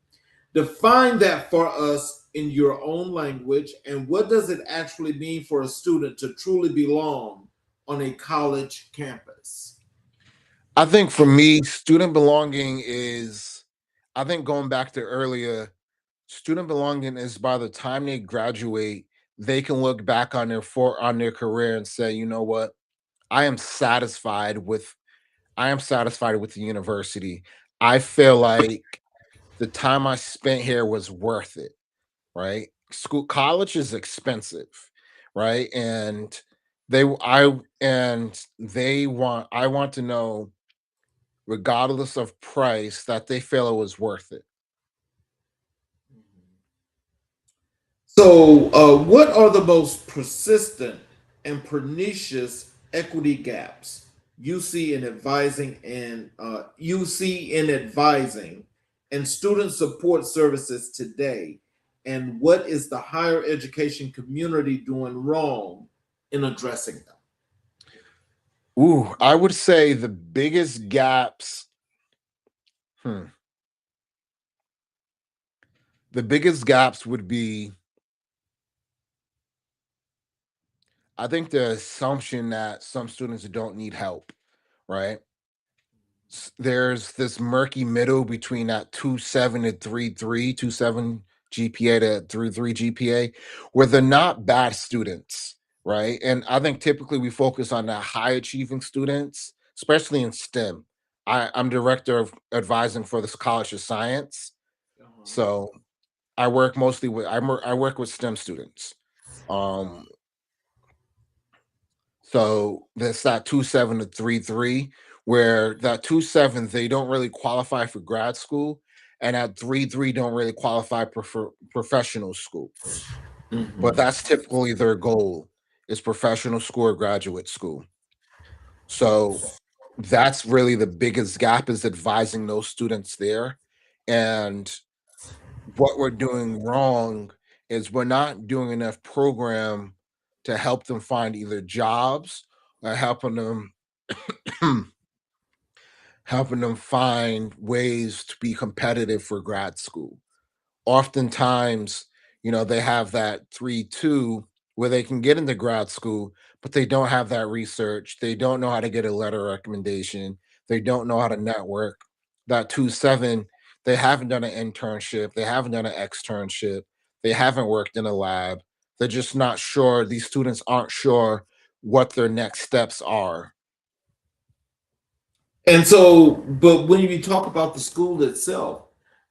Define that for us in your own language, and what does it actually mean for a student to truly belong on a college campus? I think for me, student belonging is, I think going back to earlier, student belonging is by the time they graduate, they can look back on on their career and say, you know what, I am satisfied with I am satisfied with the university. I feel like the time I spent here was worth it, right? College is expensive, right? And they want I want to know, regardless of price, that they feel it was worth it. So, what are the most persistent and pernicious equity gaps you see in advising and student support services today? And what is the higher education community doing wrong in addressing them? Ooh, I would say the biggest gaps, hmm, the biggest gaps would be, I think, the assumption that some students don't need help, right? There's this murky middle between that 2.7 to 3.3, 2.7 GPA to 3.3 GPA, where they're not bad students, right? And I think typically we focus on the high achieving students, especially in STEM. I'm director of advising for this College of Science. Uh-huh. So I work mostly with I work with STEM students. Um, so that's that 2.7 to 3.3, where that 2.7 they don't really qualify for grad school, and at 3.3 don't really qualify for professional school. But Mhm. that's typically their goal, is professional school or graduate school. So that's really the biggest gap, is advising those students there. And what we're doing wrong is we're not doing enough program to help them find either jobs or helping them find ways to be competitive for grad school. Oftentimes, they have that 3.2 where they can get into grad school, but they don't have that research. They don't know how to get a letter of recommendation. They don't know how to network. That 2.7, they haven't done an internship. They haven't done an externship. They haven't worked in a lab. They're just not sure. These students aren't sure what their next steps are. And so, but when you talk about the school itself,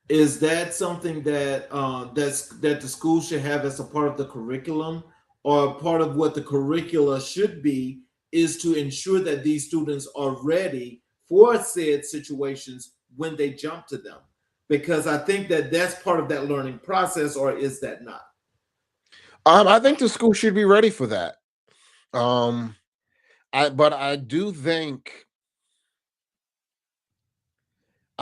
is that something that that the school should have as a part of the curriculum, or part of what the curricula should be, is to ensure that these students are ready for said situations when they jump to them? Because I think that that's part of that learning process, or is that not? I think the school should be ready for that. Um, but I do think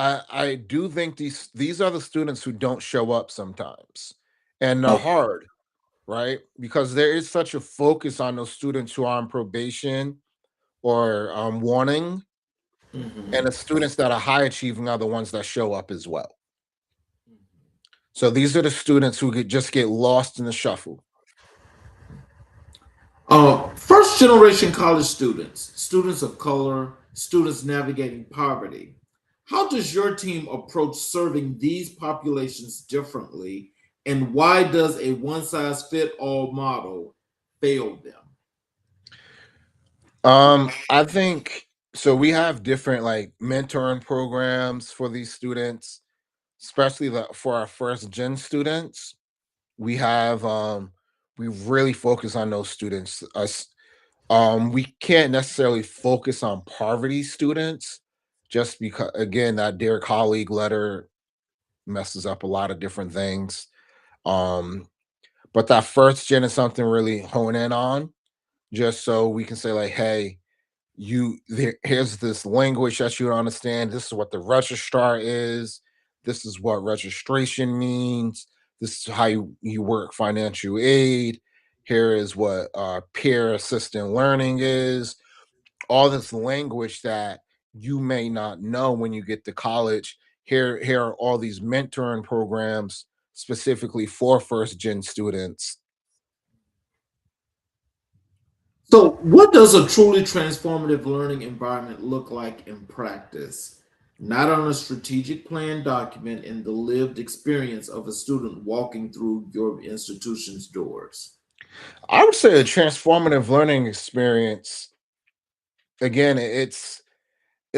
I do think these are the students who don't show up sometimes, and they're Okay. hard, right? Because there is such a focus on those students who are on probation or warning, and Mhm. the students that are high achieving are the ones that show up as well. So these are the students who just get lost in the shuffle. First generation college students, students of color, students navigating poverty. How does your team approach serving these populations differently, and why does a one size fit all model fail them? I think so. We have different like mentoring programs for these students, especially for our first gen students. We have we really focus on those students. Us we can't necessarily focus on poverty students just because again that dear colleague letter messes up a lot of different things. Um, but that first gen is something really hone in on, just so we can say like, hey, here's this language that you don't understand. This is what the registrar is. This is what registration means. This is how you work financial aid. Here is what peer assistant learning is. All this language that you may not know when you get to college. Here are all these mentoring programs specifically for first gen students. So, what does a truly transformative learning environment look like in practice? Not on a strategic plan document, in the lived experience of a student walking through your institution's doors. I would say a transformative learning experience. Again, it's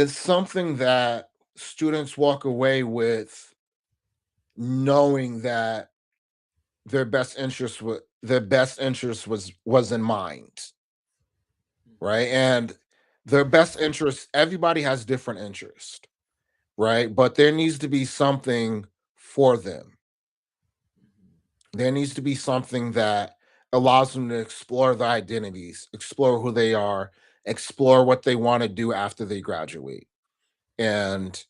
something that students walk away with knowing that their best interest was in mind, right? And their best interest, everybody has different interest, right? But there needs to be something for them. There needs to be something that allows them to explore their identities, explore who they are, explore what they want to do after they graduate. And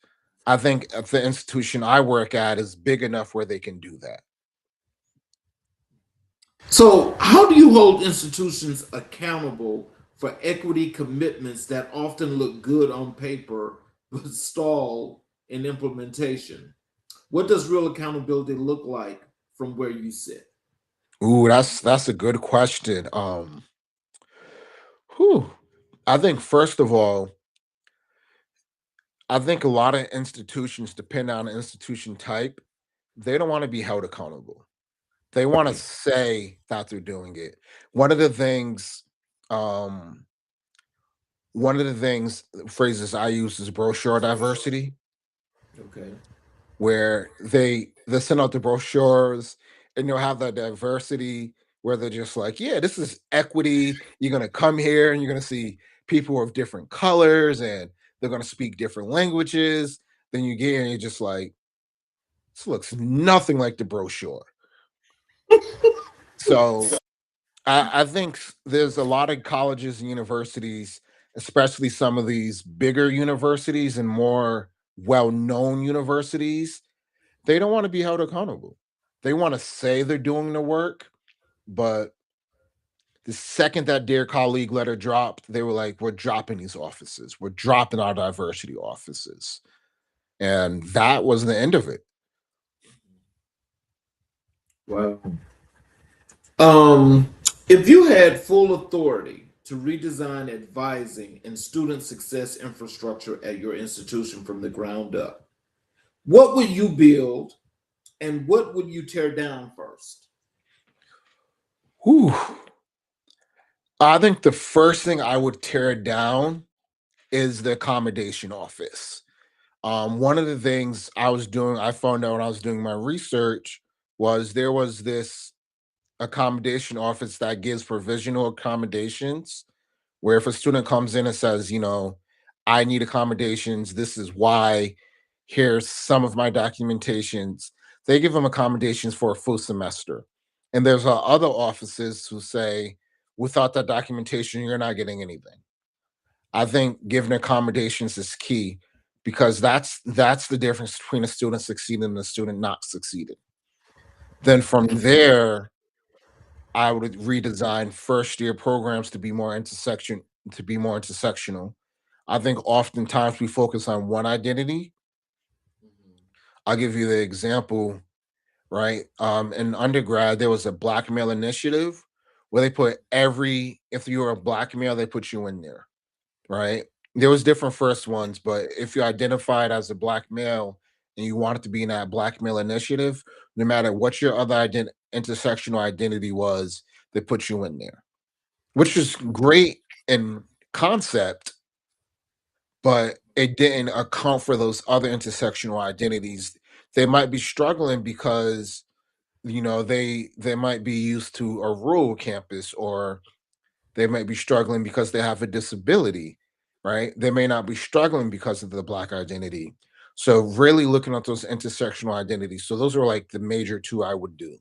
I think at the institution I work at is big enough where they can do that. So, how do you hold institutions accountable for equity commitments that often look good on paper but stall in implementation? What does real accountability look like from where you sit? Ooh, that's a good question. Whew. I think first of all, I think a lot of institutions, depending on the institution type, they don't want to be held accountable. They want to say that they're doing it. One of the things, um, phrases I use is brochure diversity, Okay. where they send out the brochures and you'll have that diversity where they're just like, yeah, this is equity. You're gonna come here and you're gonna see people of different colors and they're gonna speak different languages. Then you get here and you're just like, this looks nothing like the brochure. So I think there's a lot of colleges and universities, especially some of these bigger universities and more well-known universities, they don't want to be held accountable. They want to say they're doing the work, but the second that dear colleague letter dropped, they were like, we're dropping these offices. We're dropping our diversity offices. And that was the end of it. Wow. Um, if you had full authority to redesign advising and student success infrastructure at your institution from the ground up, what would you build and what would you tear down first? Whew. I think the first thing I would tear down is the accommodation office. One of the things I found out when I was doing my research was there was this accommodation office that gives provisional accommodations where if a student comes in and says, I need accommodations, this is why, here's some of my documentations, they give them accommodations for a full semester. And there's other offices who say, without that documentation, you're not getting anything. I think giving accommodations is key because that's the difference between a student succeeding and a student not succeeding. Then from there, I would redesign first year programs to be more intersectional. I think oftentimes we focus on one identity. I'll give you the example, right? In undergrad, there was a black male initiative where they put if you were a black male, they put you in there, right? There was different first ones, but if you identified as a black male and you wanted to be in that black male initiative, no matter what your other intersectional identity was, they put you in there, which is great in concept, but it didn't account for those other intersectional identities. They might be struggling because they might be used to a rural campus, or they might be struggling because they have a disability, right? They may not be struggling because of the black identity. So really looking at those intersectional identities. So those are like the major two I would do.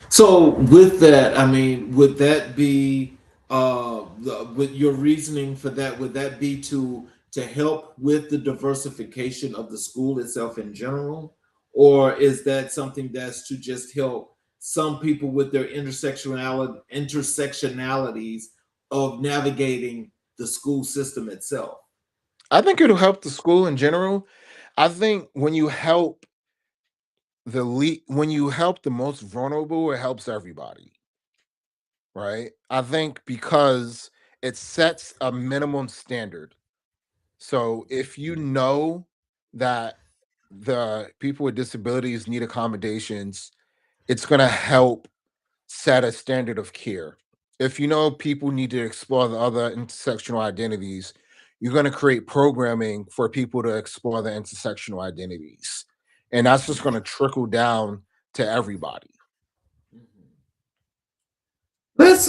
So with that, I mean, would that be with your reasoning for that? Would that be to help with the diversification of the school itself in general, or is that something that's to just help some people with their intersectionalities of navigating the school system itself? I think it'll help the school in general. I think when you help the most vulnerable, it helps everybody, right? I think because it sets a minimum standard. So if you know that the people with disabilities need accommodations, it's going to help set a standard of care. If you know people need to explore the other intersectional identities, you're going to create programming for people to explore the intersectional identities. And that's just going to trickle down to everybody. Let's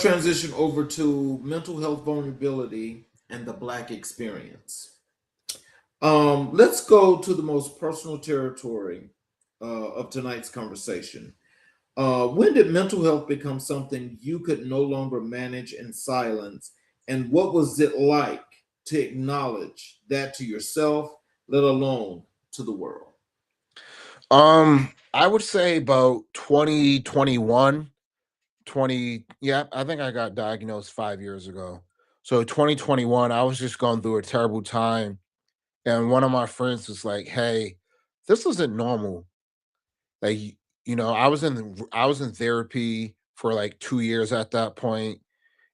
transition over to mental health vulnerability and the Black experience. Let's go to the most personal territory of tonight's conversation. When did mental health become something you could no longer manage in silence? And what was it like to acknowledge that to yourself, let alone to the world? I would say about 2021, 20, yeah, I think I got diagnosed 5 years ago. So 2021, I was just going through a terrible time. And one of my friends was like, "Hey, this isn't normal." Like, I was in therapy for like 2 years at that point,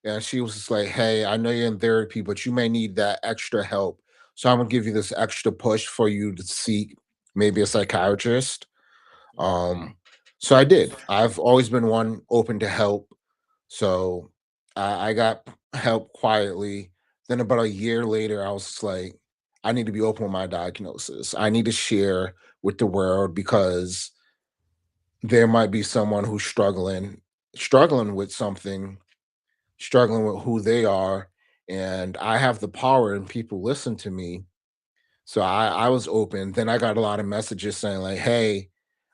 and she was just like, "Hey, I know you're in therapy, but you may need that extra help. So I'm gonna give you this extra push for you to seek maybe a psychiatrist." Um, so I did. I've always been one open to help. So I got help quietly. Then about a year later, I was just like, I need to be open with my diagnosis. I need to share with the world because there might be someone who's struggling with something, struggling with who they are. And I have the power and people listen to me. So I was open. Then I got a lot of messages saying, like, hey,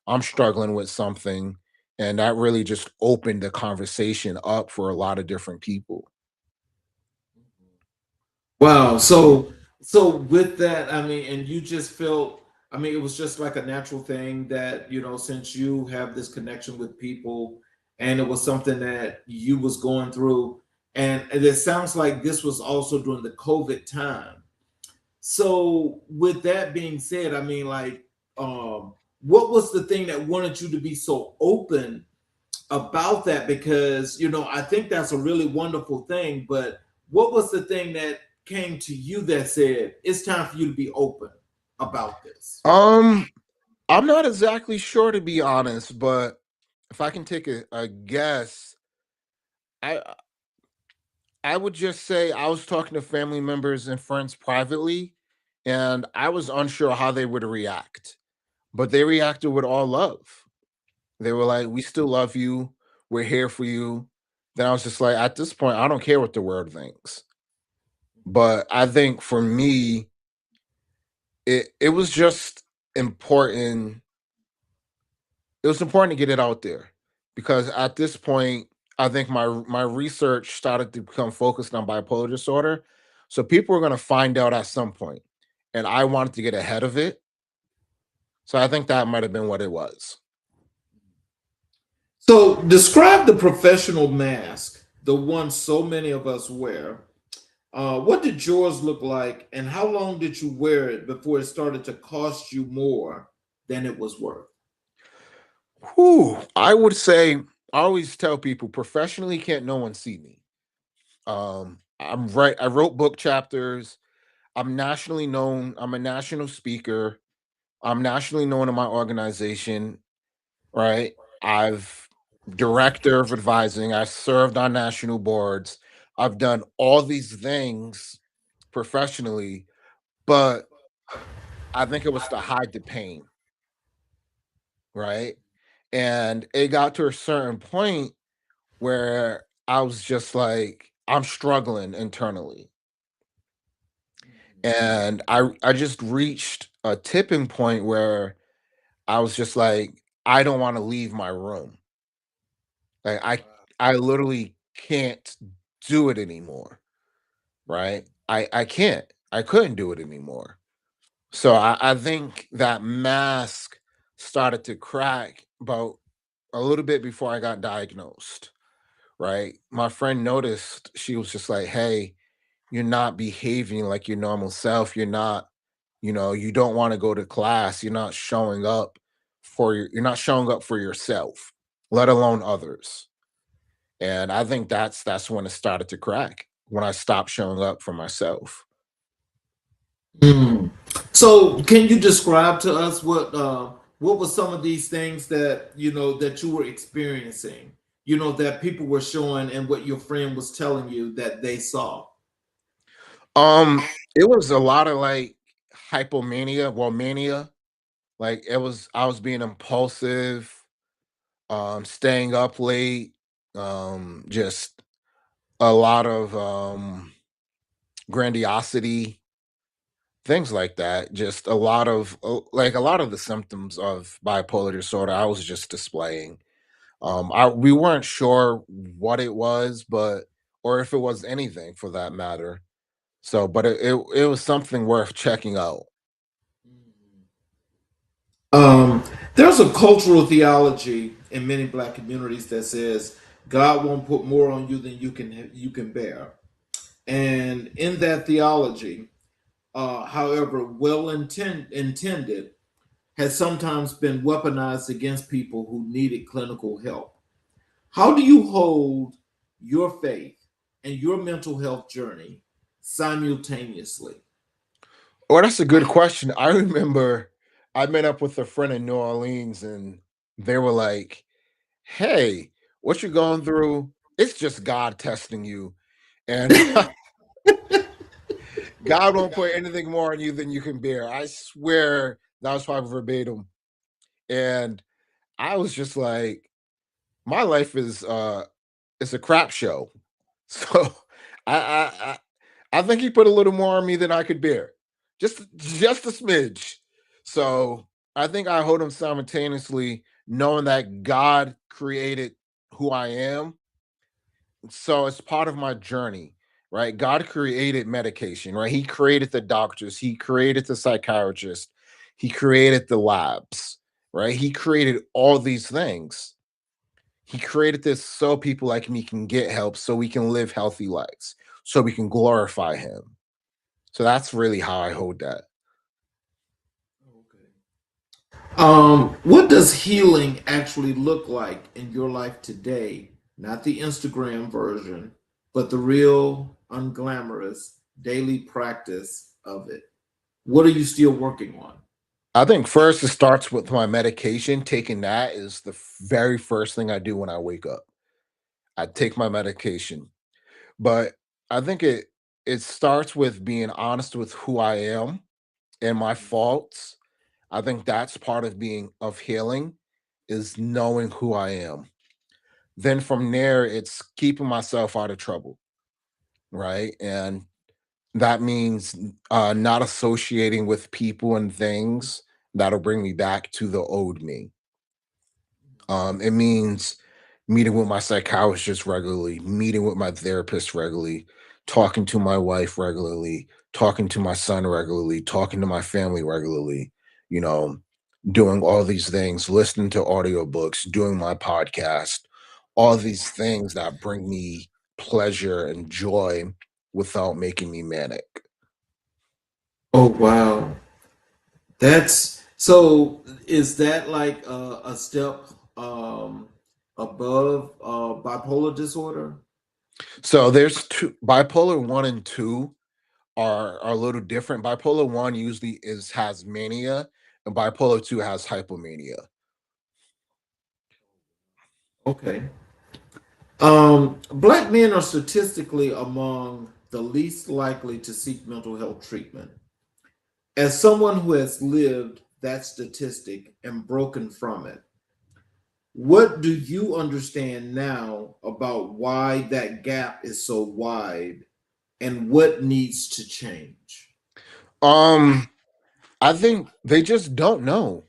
I'm struggling with something. And that really just opened the conversation up for a lot of different people. Wow. So with that, I mean, and you just felt, I mean, it was just like a natural thing that, since you have this connection with people and it was something that you was going through, and it sounds like this was also during the COVID time. So with that being said, I mean, like, what was the thing that wanted you to be so open about that? Because I think that's a really wonderful thing, but what was the thing that came to you that said it's time for you to be open about this? Um, I'm not exactly sure, to be honest, but if I can take a guess, I I would just say I was talking to family members and friends privately, and I was unsure how they would react, but they reacted with all love. They were like, "We still love you. We're here for you." Then I was just like, at this point, I don't care what the world thinks. But I think for me, it was just important. It was important to get it out there because at this point, I think my research started to become focused on bipolar disorder, So people were going to find out at some point, and I wanted to get ahead of it. So I think that might have been what it was. So describe the professional mask, the one so many of us wear. What did yours look like, and how long did you wear it before it started to cost you more than it was worth? Whew, I would say I always tell people professionally can't no one see me. I wrote book chapters. I'm nationally known. I'm a national speaker. I'm nationally known in my organization, right? I've director of advising. I served on national boards. I've done all these things professionally, but I think it was to hide the pain, right? And it got to a certain point where I was just like, I'm struggling internally. And I just reached a tipping point where I was just like, I don't want to leave my room. Like I literally can't do it anymore, right? I can't. I couldn't do it anymore. So I think that mask started to crack about a little bit before I got diagnosed, right? My friend noticed, she was just like, hey, you're not behaving like your normal self. You're not, you don't want to go to class. You're not showing up you're not showing up for yourself, let alone others. And I think that's when it started to crack, when I stopped showing up for myself. Mm. So, can you describe to us what were some of these things that that you were experiencing? That people were showing, and what your friend was telling you that they saw. It was a lot of like hypomania, well, mania. Like I was being impulsive, staying up late, just a lot of grandiosity, things like that. Just a lot of like a lot of the symptoms of bipolar disorder I was just displaying. We weren't sure what it was, but or if it was anything for that matter. So, but it was something worth checking out. Um, there's a cultural theology in many Black communities that says God won't put more on you than you can bear, and in that theology, however intended, has sometimes been weaponized against people who needed clinical help. How do you hold your faith and your mental health journey simultaneously? Oh, that's a good question. I remember I met up with a friend in New Orleans, and they were like, "Hey, what you going through? It's just God testing you, and God won't put anything more on you than you can bear." I swear that was probably verbatim. And I was just like, my life is it's a crap show. So I I I, I think he put a little more on me than I could bear. Just a smidge. So I think I hold him simultaneously, knowing that God created who I am. So it's part of my journey, right? God created medication, right? He created the doctors, he created the psychiatrist, he created the labs, right? He created all these things. He created this so people like me can get help, so we can live healthy lives, so we can glorify him. So that's really how I hold that. What does healing actually look like in your life today? Not the Instagram version, but the real, unglamorous daily practice of it. What are you still working on? I think first it starts with my medication. Taking that is the very first thing I do when I wake up. I take my medication. But I think it starts with being honest with who I am and my faults. I think that's part of being of healing, is knowing who I am. Then from there, it's keeping myself out of trouble, right? And that means not associating with people and things that'll bring me back to the old me. It means meeting with my psychologist regularly, meeting with my therapist regularly, talking to my wife regularly, talking to my son regularly, talking to my family regularly, you know, doing all these things, listening to audiobooks, doing my podcast, all these things that bring me pleasure and joy without making me manic. Oh wow. That's so is that like a step above bipolar disorder? So there's two bipolar 1 and 2 are a little different. Bipolar 1 usually is has mania and bipolar 2 has hypomania. Okay. Black men are statistically among the least likely to seek mental health treatment. As someone who has lived that statistic and broken from it, what do you understand now about why that gap is so wide and what needs to change? Um I think they just don't know,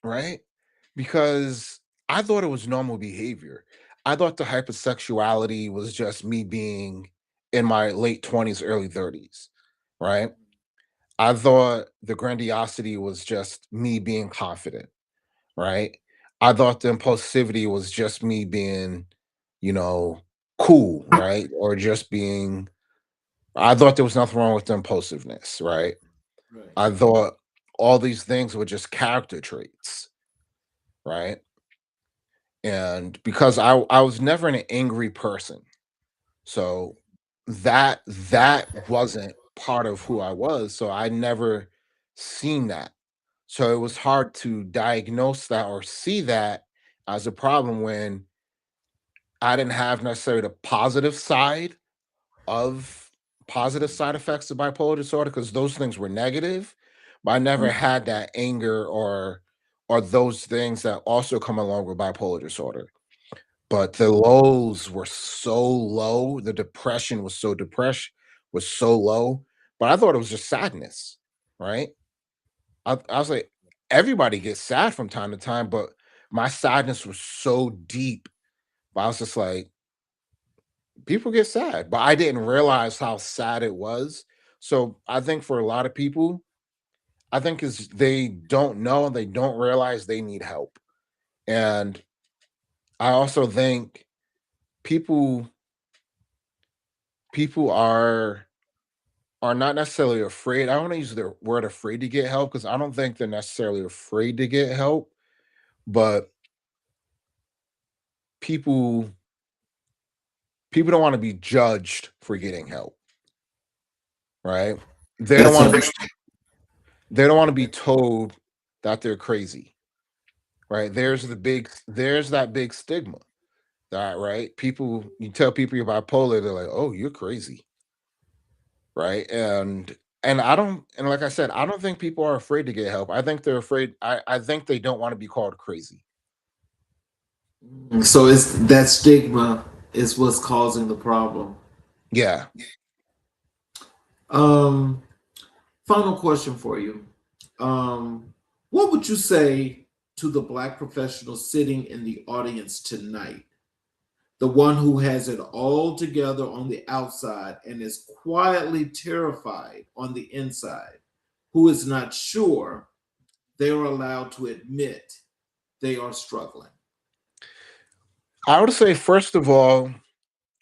right? Because I thought it was normal behavior. I thought the hypersexuality was just me being in my late 20s, early 30s, right? I thought the grandiosity was just me being confident, right? I thought the impulsivity was just me being, you know, cool, right? Or just being, I thought there was nothing wrong with the impulsiveness, right? Right. I thought all these things were just character traits, right? And because I was never an angry person, so that wasn't part of who I was. So I never seen that. So it was hard to diagnose that or see that as a problem when I didn't have necessarily the of positive side effects of bipolar disorder because those things were negative, but I never had that anger or those things that also come along with bipolar disorder. But the lows were so low, the depression was so low, but I thought it was just sadness, right? I was like, everybody gets sad from time to time, but my sadness was so deep. But I was just like, people get sad, but I didn't realize how sad it was. So I think for a lot of people, I think is they don't know, they don't realize they need help. And I also think people people are not necessarily afraid. I don't want to use the word afraid to get help because I don't think they're necessarily afraid to get help, but people people don't want to be judged for getting help, right? They don't That's want to be understandable. they don't want to be told that they're crazy, right? There's that big stigma. That right? People you tell people you're bipolar, they're like, "Oh, you're crazy." Right? And I don't and like I said, I don't think people are afraid to get help. I think they're afraid I think they don't want to be called crazy. So it's that stigma is what's causing the problem. Yeah. Um, Final question for you. What would you say to the Black professional sitting in the audience tonight? The one who has it all together on the outside and is quietly terrified on the inside, who is not sure they are allowed to admit they are struggling. I would say first of all,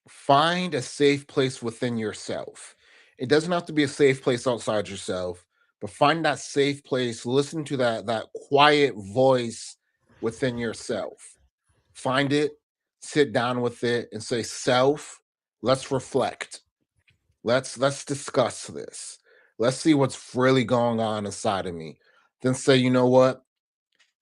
find a safe place within yourself. It doesn't have to be a safe place outside yourself, but find that safe place, listen to that quiet voice within yourself. Find it, sit down with it and say, "Self, let's reflect. Let's discuss this. Let's see what's really going on inside of me." Then say, "You know what?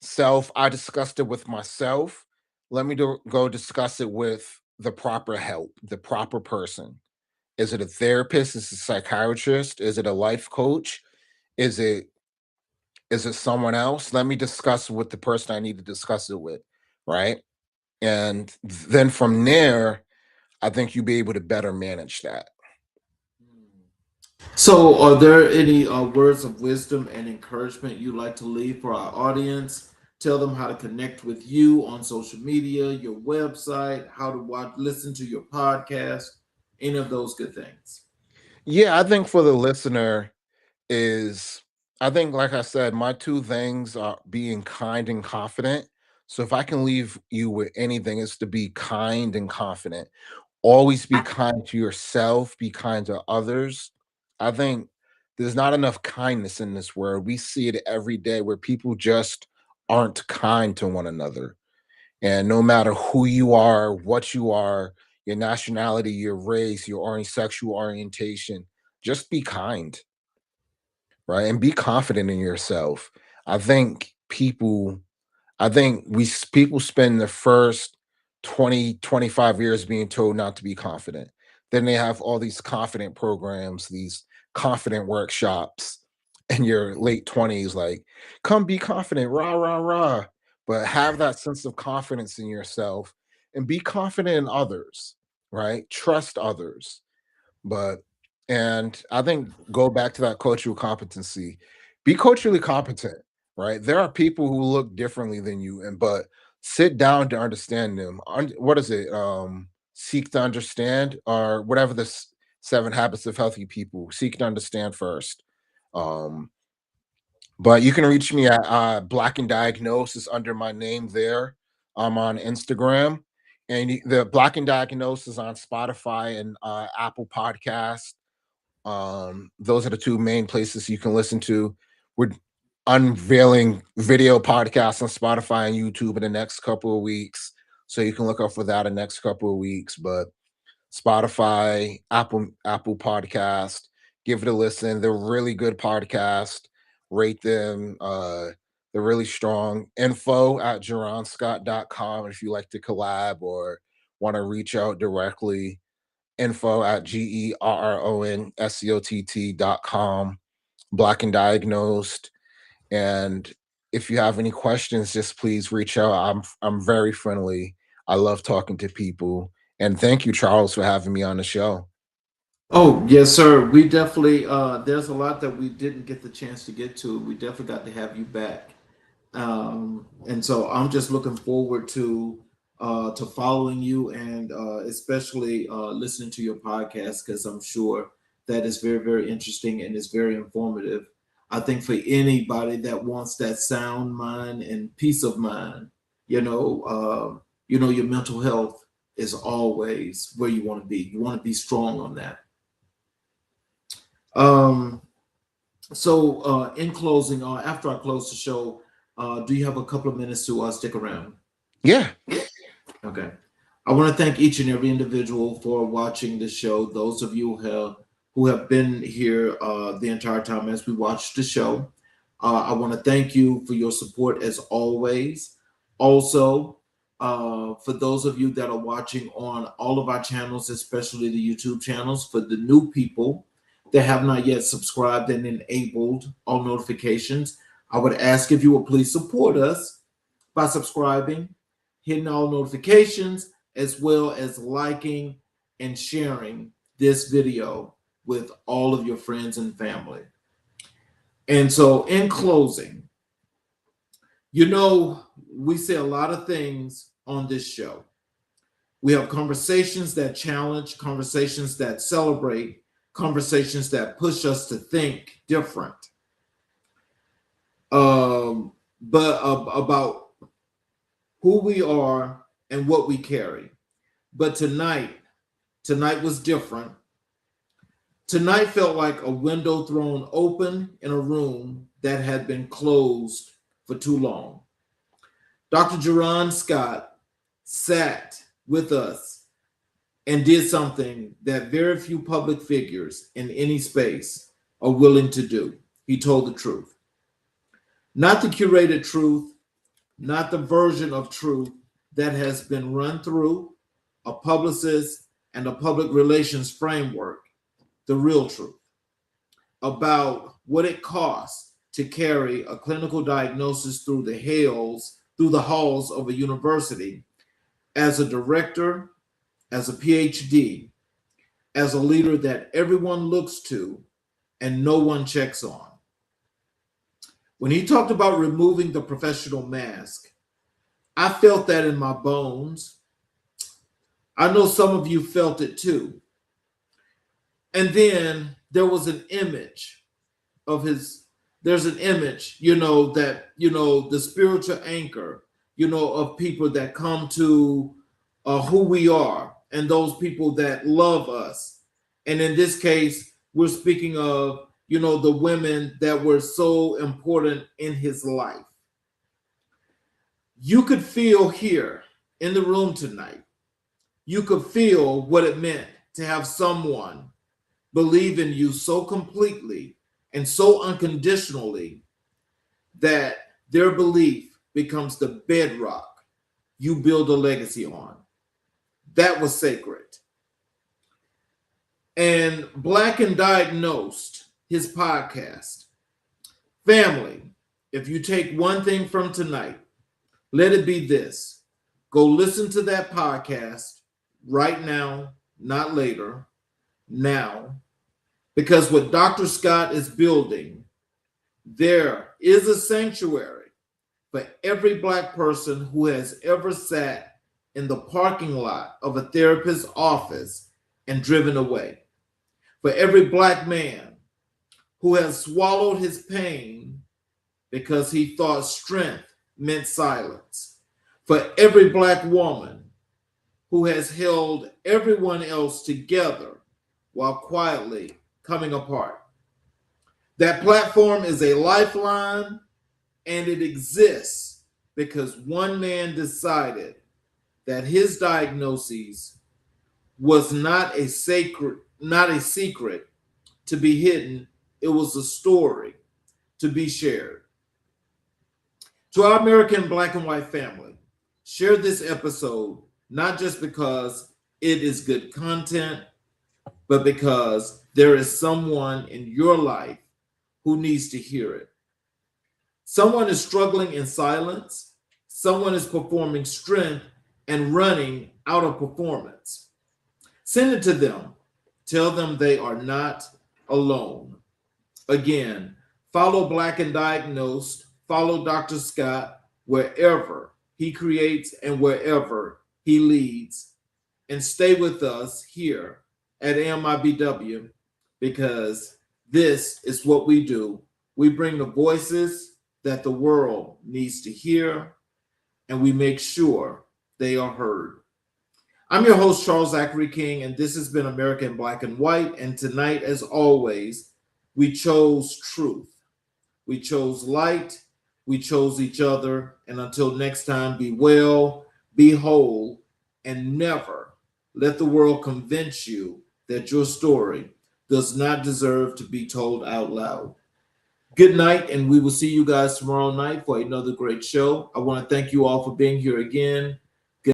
Self, I discussed it with myself. Let me go discuss it with the proper help, the proper person. Is it a therapist? Is it a psychiatrist? Is it a life coach? Is it is it someone else? Let me discuss with the person I need to discuss it with, right? And then from there, I think you'll be able to better manage that." So, are there any words of wisdom and encouragement you'd like to leave for our audience? Tell them how to connect with you on social media, your website, how to watch, listen to your podcast, any of those good things. Yeah, I think for the listener is, I think, like I said, my two things are being kind and confident. So if I can leave you with anything, it's to be kind and confident. Always be kind to yourself, be kind to others. I think there's not enough kindness in this world. We see it every day where people just aren't kind to one another. And no matter who you are, what you are, your nationality, your race, your sexual orientation, just be kind, right? And be confident in yourself. I think people, people spend the first 20, 25 years being told not to be confident. Then they have all these confident programs, these confident workshops in your late 20s, like, come be confident, rah, rah, rah. But have that sense of confidence in yourself and be confident in others, right? Trust others. But and I think go back to that cultural competency. Be culturally competent, right? There are people who look differently than you, and but sit down to understand them. What is it? Seek to understand, or whatever the 7 habits of healthy people. Seek to understand first. Um, but you can reach me at Black and Diagnosis under my name there. I'm on Instagram. And the Black and Diagnosis on Spotify and Apple Podcast. Those are the two main places you can listen to. We're unveiling video podcasts on Spotify and YouTube in the next couple of weeks. So you can look out for that in the next couple of weeks. But Spotify, Apple Podcast, give it a listen. They're really good podcast. Rate them. They're really strong. Info at gerronscott.com if you like to collab or want to reach out directly. Info at GERRONSCOTT.com. Black and Diagnosed. And if you have any questions, just please reach out. I'm very friendly. I love talking to people. And thank you, Charles, for having me on the show. Oh, yes, sir. We definitely there's a lot that we didn't get the chance to get to. We definitely got to have you back. And so I'm just looking forward to following you and especially listening to your podcast because I'm sure that is very, very interesting and it's very informative. I think for anybody that wants that sound mind and peace of mind, your mental health is always where you want to be. You want to be strong on that. Um, so in closing, after I close the show, do you have a couple of minutes to stick around? Yeah. Okay. I want to thank each and every individual for watching the show. Those of you who have been here the entire time as we watched the show. I want to thank you for your support as always. Also, for those of you that are watching on all of our channels, especially the YouTube channels, for the new people that have not yet subscribed and enabled all notifications, I would ask if you would please support us by subscribing, hitting all notifications, as well as liking and sharing this video with all of your friends and family. And so in closing, we say a lot of things on this show. We have conversations that challenge, conversations that celebrate, conversations that push us to think different. But about who we are and what we carry. But tonight was different. Tonight felt like a window thrown open in a room that had been closed for too long. Dr. Gerron Scott sat with us and did something that very few public figures in any space are willing to do. He told the truth. Not the curated truth, not the version of truth that has been run through a publicist and a public relations framework, the real truth about what it costs to carry a clinical diagnosis through the halls of a university as a director, as a PhD, as a leader that everyone looks to and no one checks on. When he talked about removing the professional mask, I felt that in my bones. I know some of you felt it too. And then there was an image of his, there's an image, that, the spiritual anchor, of people that come to who we are and those people that love us. And in this case, we're speaking of, the women that were so important in his life. You could feel here in the room tonight, you could feel what it meant to have someone believe in you so completely and so unconditionally that their belief becomes the bedrock you build a legacy on. That was sacred. And Black and Diagnosed, his podcast. Family, if you take one thing from tonight, let it be this. Go listen to that podcast right now, not later, now. Because what Dr. Scott is building, there is a sanctuary for every Black person who has ever sat in the parking lot of a therapist's office and driven away. For every Black man who has swallowed his pain because he thought strength meant silence. For every Black woman who has held everyone else together while quietly coming apart. That platform is a lifeline, and it exists because one man decided that his diagnosis was not a secret to be hidden. It was a story to be shared. To our American Black and white family, share this episode not just because it is good content, but because there is someone in your life who needs to hear it. Someone is struggling in silence. Someone is performing strength and running out of performance. Send it to them. Tell them they are not alone. Again, follow Black and Diagnosed. Follow Dr. Scott wherever he creates and wherever he leads. And stay with us here at AMIBW, because this is what we do. We bring the voices that the world needs to hear, and we make sure they are heard. I'm your host, Charles Zachary King, and this has been American Black and White. And tonight, as always, we chose truth. We chose light. We chose each other. And until next time, be well, be whole, and never let the world convince you that your story does not deserve to be told out loud. Good night, and we will see you guys tomorrow night for another great show. I want to thank you all for being here again.